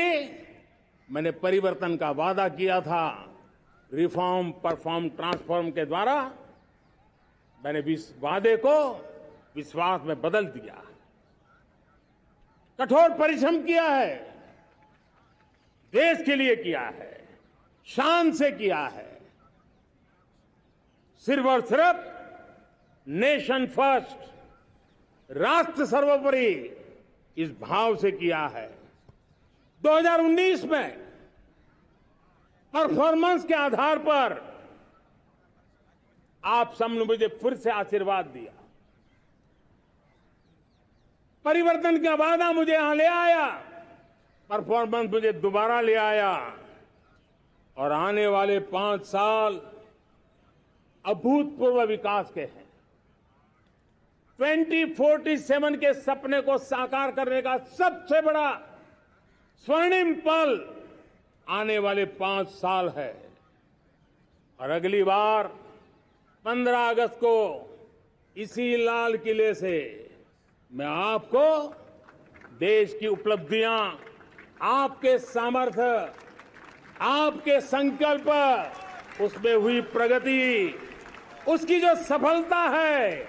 मैंने परिवर्तन का वादा किया था। रिफॉर्म, परफॉर्म, ट्रांसफॉर्म के द्वारा मैंने इस वादे को विश्वास में बदल दिया। कठोर परिश्रम किया है, देश के लिए किया है, शान से किया है, सिर्फ और सिर्फ नेशन फर्स्ट, राष्ट्र सर्वोपरि, इस भाव से किया है। 2019 में परफॉर्मेंस के आधार पर आप सबने मुझे फिर से आशीर्वाद दिया। परिवर्तन का वादा मुझे यहां ले आया, परफॉर्मेंस मुझे दोबारा ले आया, और आने वाले 5 साल अभूतपूर्व विकास के हैं। 2047 के सपने को साकार करने का सबसे बड़ा स्वर्णिम पल आने वाले 5 साल है। और अगली बार 15 अगस्त को इसी लाल किले से मैं आपको देश की उपलब्धियां, आपके सामर्थ्य, आपके संकल्प, उसमें हुई प्रगति, उसकी जो सफलता है,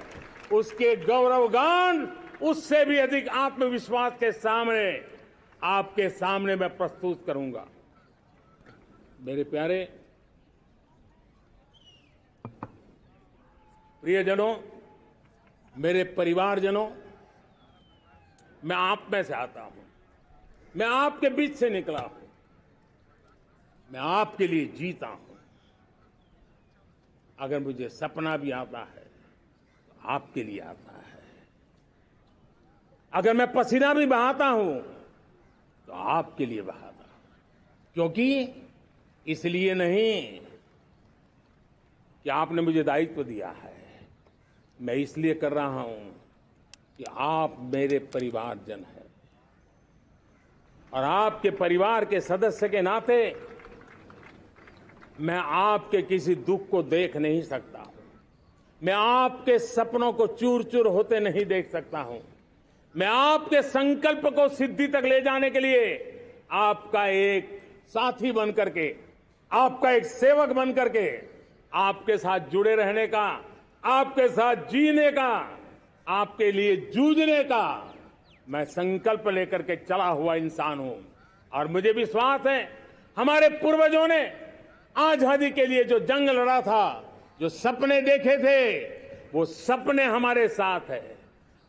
उसके गौरवगान, उससे भी अधिक आत्मविश्वास के सामने, आपके सामने मैं प्रस्तुत करूंगा। मेरे प्यारे प्रियजनों, मेरे परिवारजनों, मैं आप में से आता हूं, मैं आपके बीच से निकला हूं, मैं आपके लिए जीता हूं। अगर मुझे सपना भी आता है तो आपके लिए आता है। अगर मैं पसीना भी बहाता हूं तो आपके लिए बहाता हूं, क्योंकि इसलिए नहीं कि आपने मुझे दायित्व दिया है, मैं इसलिए कर रहा हूं कि आप मेरे परिवारजन हैं, और आपके परिवार के सदस्य के नाते मैं आपके किसी दुख को देख नहीं सकता हूं, मैं आपके सपनों को चूर चूर होते नहीं देख सकता हूं, मैं आपके संकल्प को सिद्धि तक ले जाने के लिए आपका एक साथी बन करके, आपका एक सेवक बन करके, आपके साथ जुड़े रहने का, आपके साथ जीने का, आपके लिए जूझने का मैं संकल्प लेकर के चला हुआ इंसान हूं। और मुझे विश्वास है, हमारे पूर्वजों ने आजादी के लिए जो जंग लड़ा था, जो सपने देखे थे, वो सपने हमारे साथ है।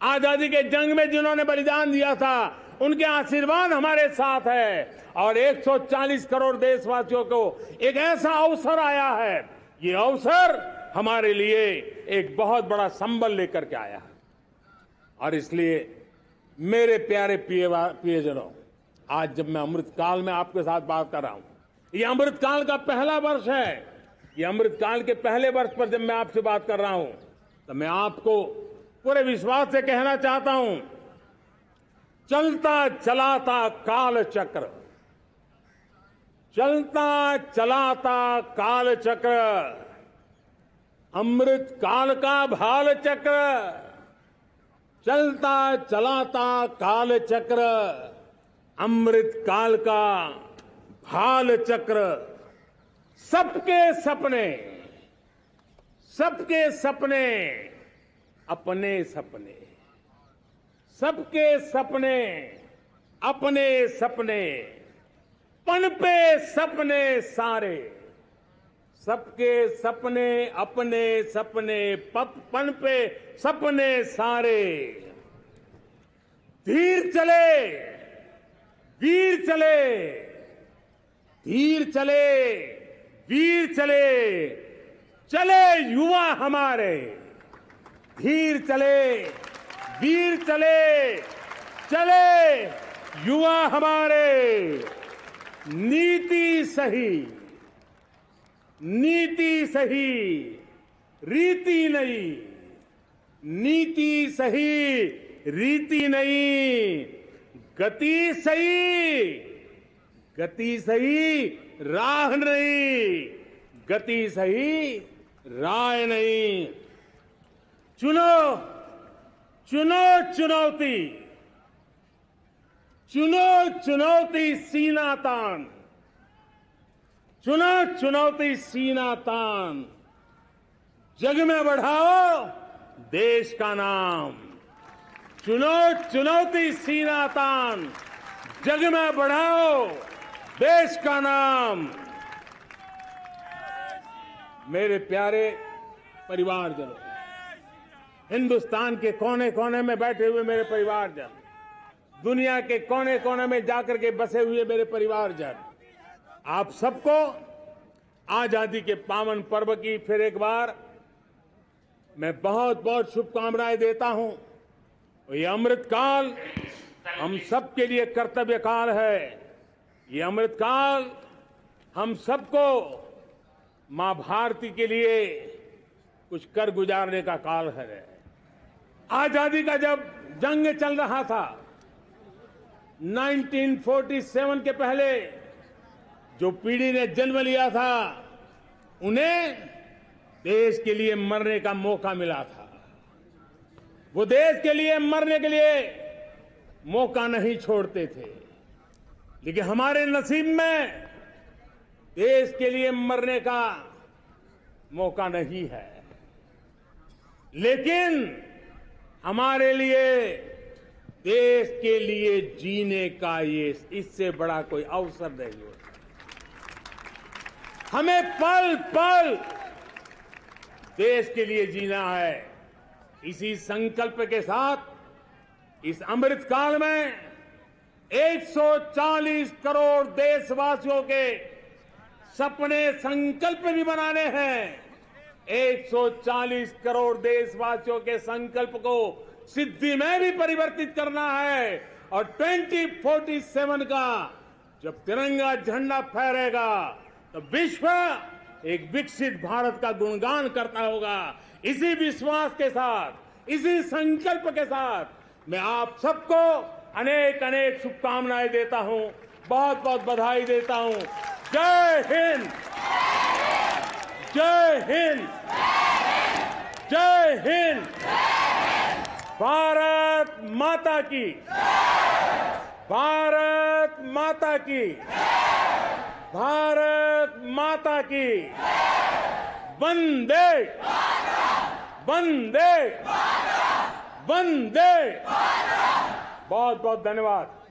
आजादी के जंग में जिन्होंने बलिदान दिया था, उनके आशीर्वाद हमारे साथ है और 140 करोड़ देशवासियों को एक ऐसा अवसर आया है। ये अवसर हमारे लिए एक बहुत बड़ा संबल लेकर के आया है और इसलिए मेरे प्यारे प्रियजनों, आज जब मैं अमृतकाल में आपके साथ बात कर रहा हूं, ये अमृतकाल का पहला वर्ष है। ये अमृतकाल के पहले वर्ष पर जब मैं आपसे बात कर रहा हूं तो मैं आपको पूरे विश्वास से कहना चाहता हूं, चलता चलाता काल चक्र, चलता चलाता काल चक्र, अमृत काल का भाल चक्र, चलता चलाता काल चक्र, अमृत काल का भाल चक्र, सबके सपने, सबके सपने, अपने सपने, सबके सपने, अपने सपने, पनपे सपने सारे, सबके सपने, अपने सपने, पनपे सपने सारे, धीर चले, वीर चले, धीर चले, वीर चले, चले युवा हमारे, धीर चले, वीर चले, चले युवा हमारे, नीति सही, नीति सही, रीति नहीं, नीति सही, रीति नहीं, गति सही, गति सही, राह नहीं, गति सही, राय नहीं। चुनो, चुनो चुनौती, चुनो चुनौती सीना तान, चुनो चुनौती सीना तान, जग में बढ़ाओ देश का नाम, चुनो चुनौती सीना तान, जग में बढ़ाओ देश का नाम। मेरे प्यारे परिवारजनों, हिंदुस्तान के कोने कोने में बैठे हुए मेरे परिवारजन, दुनिया के कोने कोने में जाकर के बसे हुए मेरे परिवारजन, आप सबको आजादी के पावन पर्व की फिर एक बार मैं बहुत बहुत शुभकामनाएं देता हूं। ये अमृतकाल हम सबके लिए कर्तव्य काल है। ये अमृतकाल हम सबको मां भारती के लिए कुछ कर गुजारने का काल है। आजादी का जब जंग चल रहा था 1947 के पहले जो पीढ़ी ने जन्म लिया था उन्हें देश के लिए मरने का मौका मिला था। वो देश के लिए मरने के लिए मौका नहीं छोड़ते थे, लेकिन हमारे नसीब में देश के लिए मरने का मौका नहीं है। लेकिन हमारे लिए देश के लिए जीने का ये इससे बड़ा कोई अवसर नहीं होता। हमें पल पल देश के लिए जीना है। इसी संकल्प के साथ इस अमृतकाल में 140 करोड़ देशवासियों के सपने संकल्प भी बनाने हैं। 140 करोड़ देशवासियों के संकल्प को सिद्धि में भी परिवर्तित करना है और 2047 का जब तिरंगा झंडा फहरेगा तो विश्व एक विकसित भारत का गुणगान करता होगा। इसी विश्वास के साथ, इसी संकल्प के साथ मैं आप सबको अनेक अनेक शुभकामनाएं देता हूं, बहुत बहुत बधाई देता हूं। जय हिंद, जय हिंद, जय हिंद। भारत माता की, भारत माता की, भारत माता की। वंदे, वंदे, वंदे। बहुत बहुत धन्यवाद।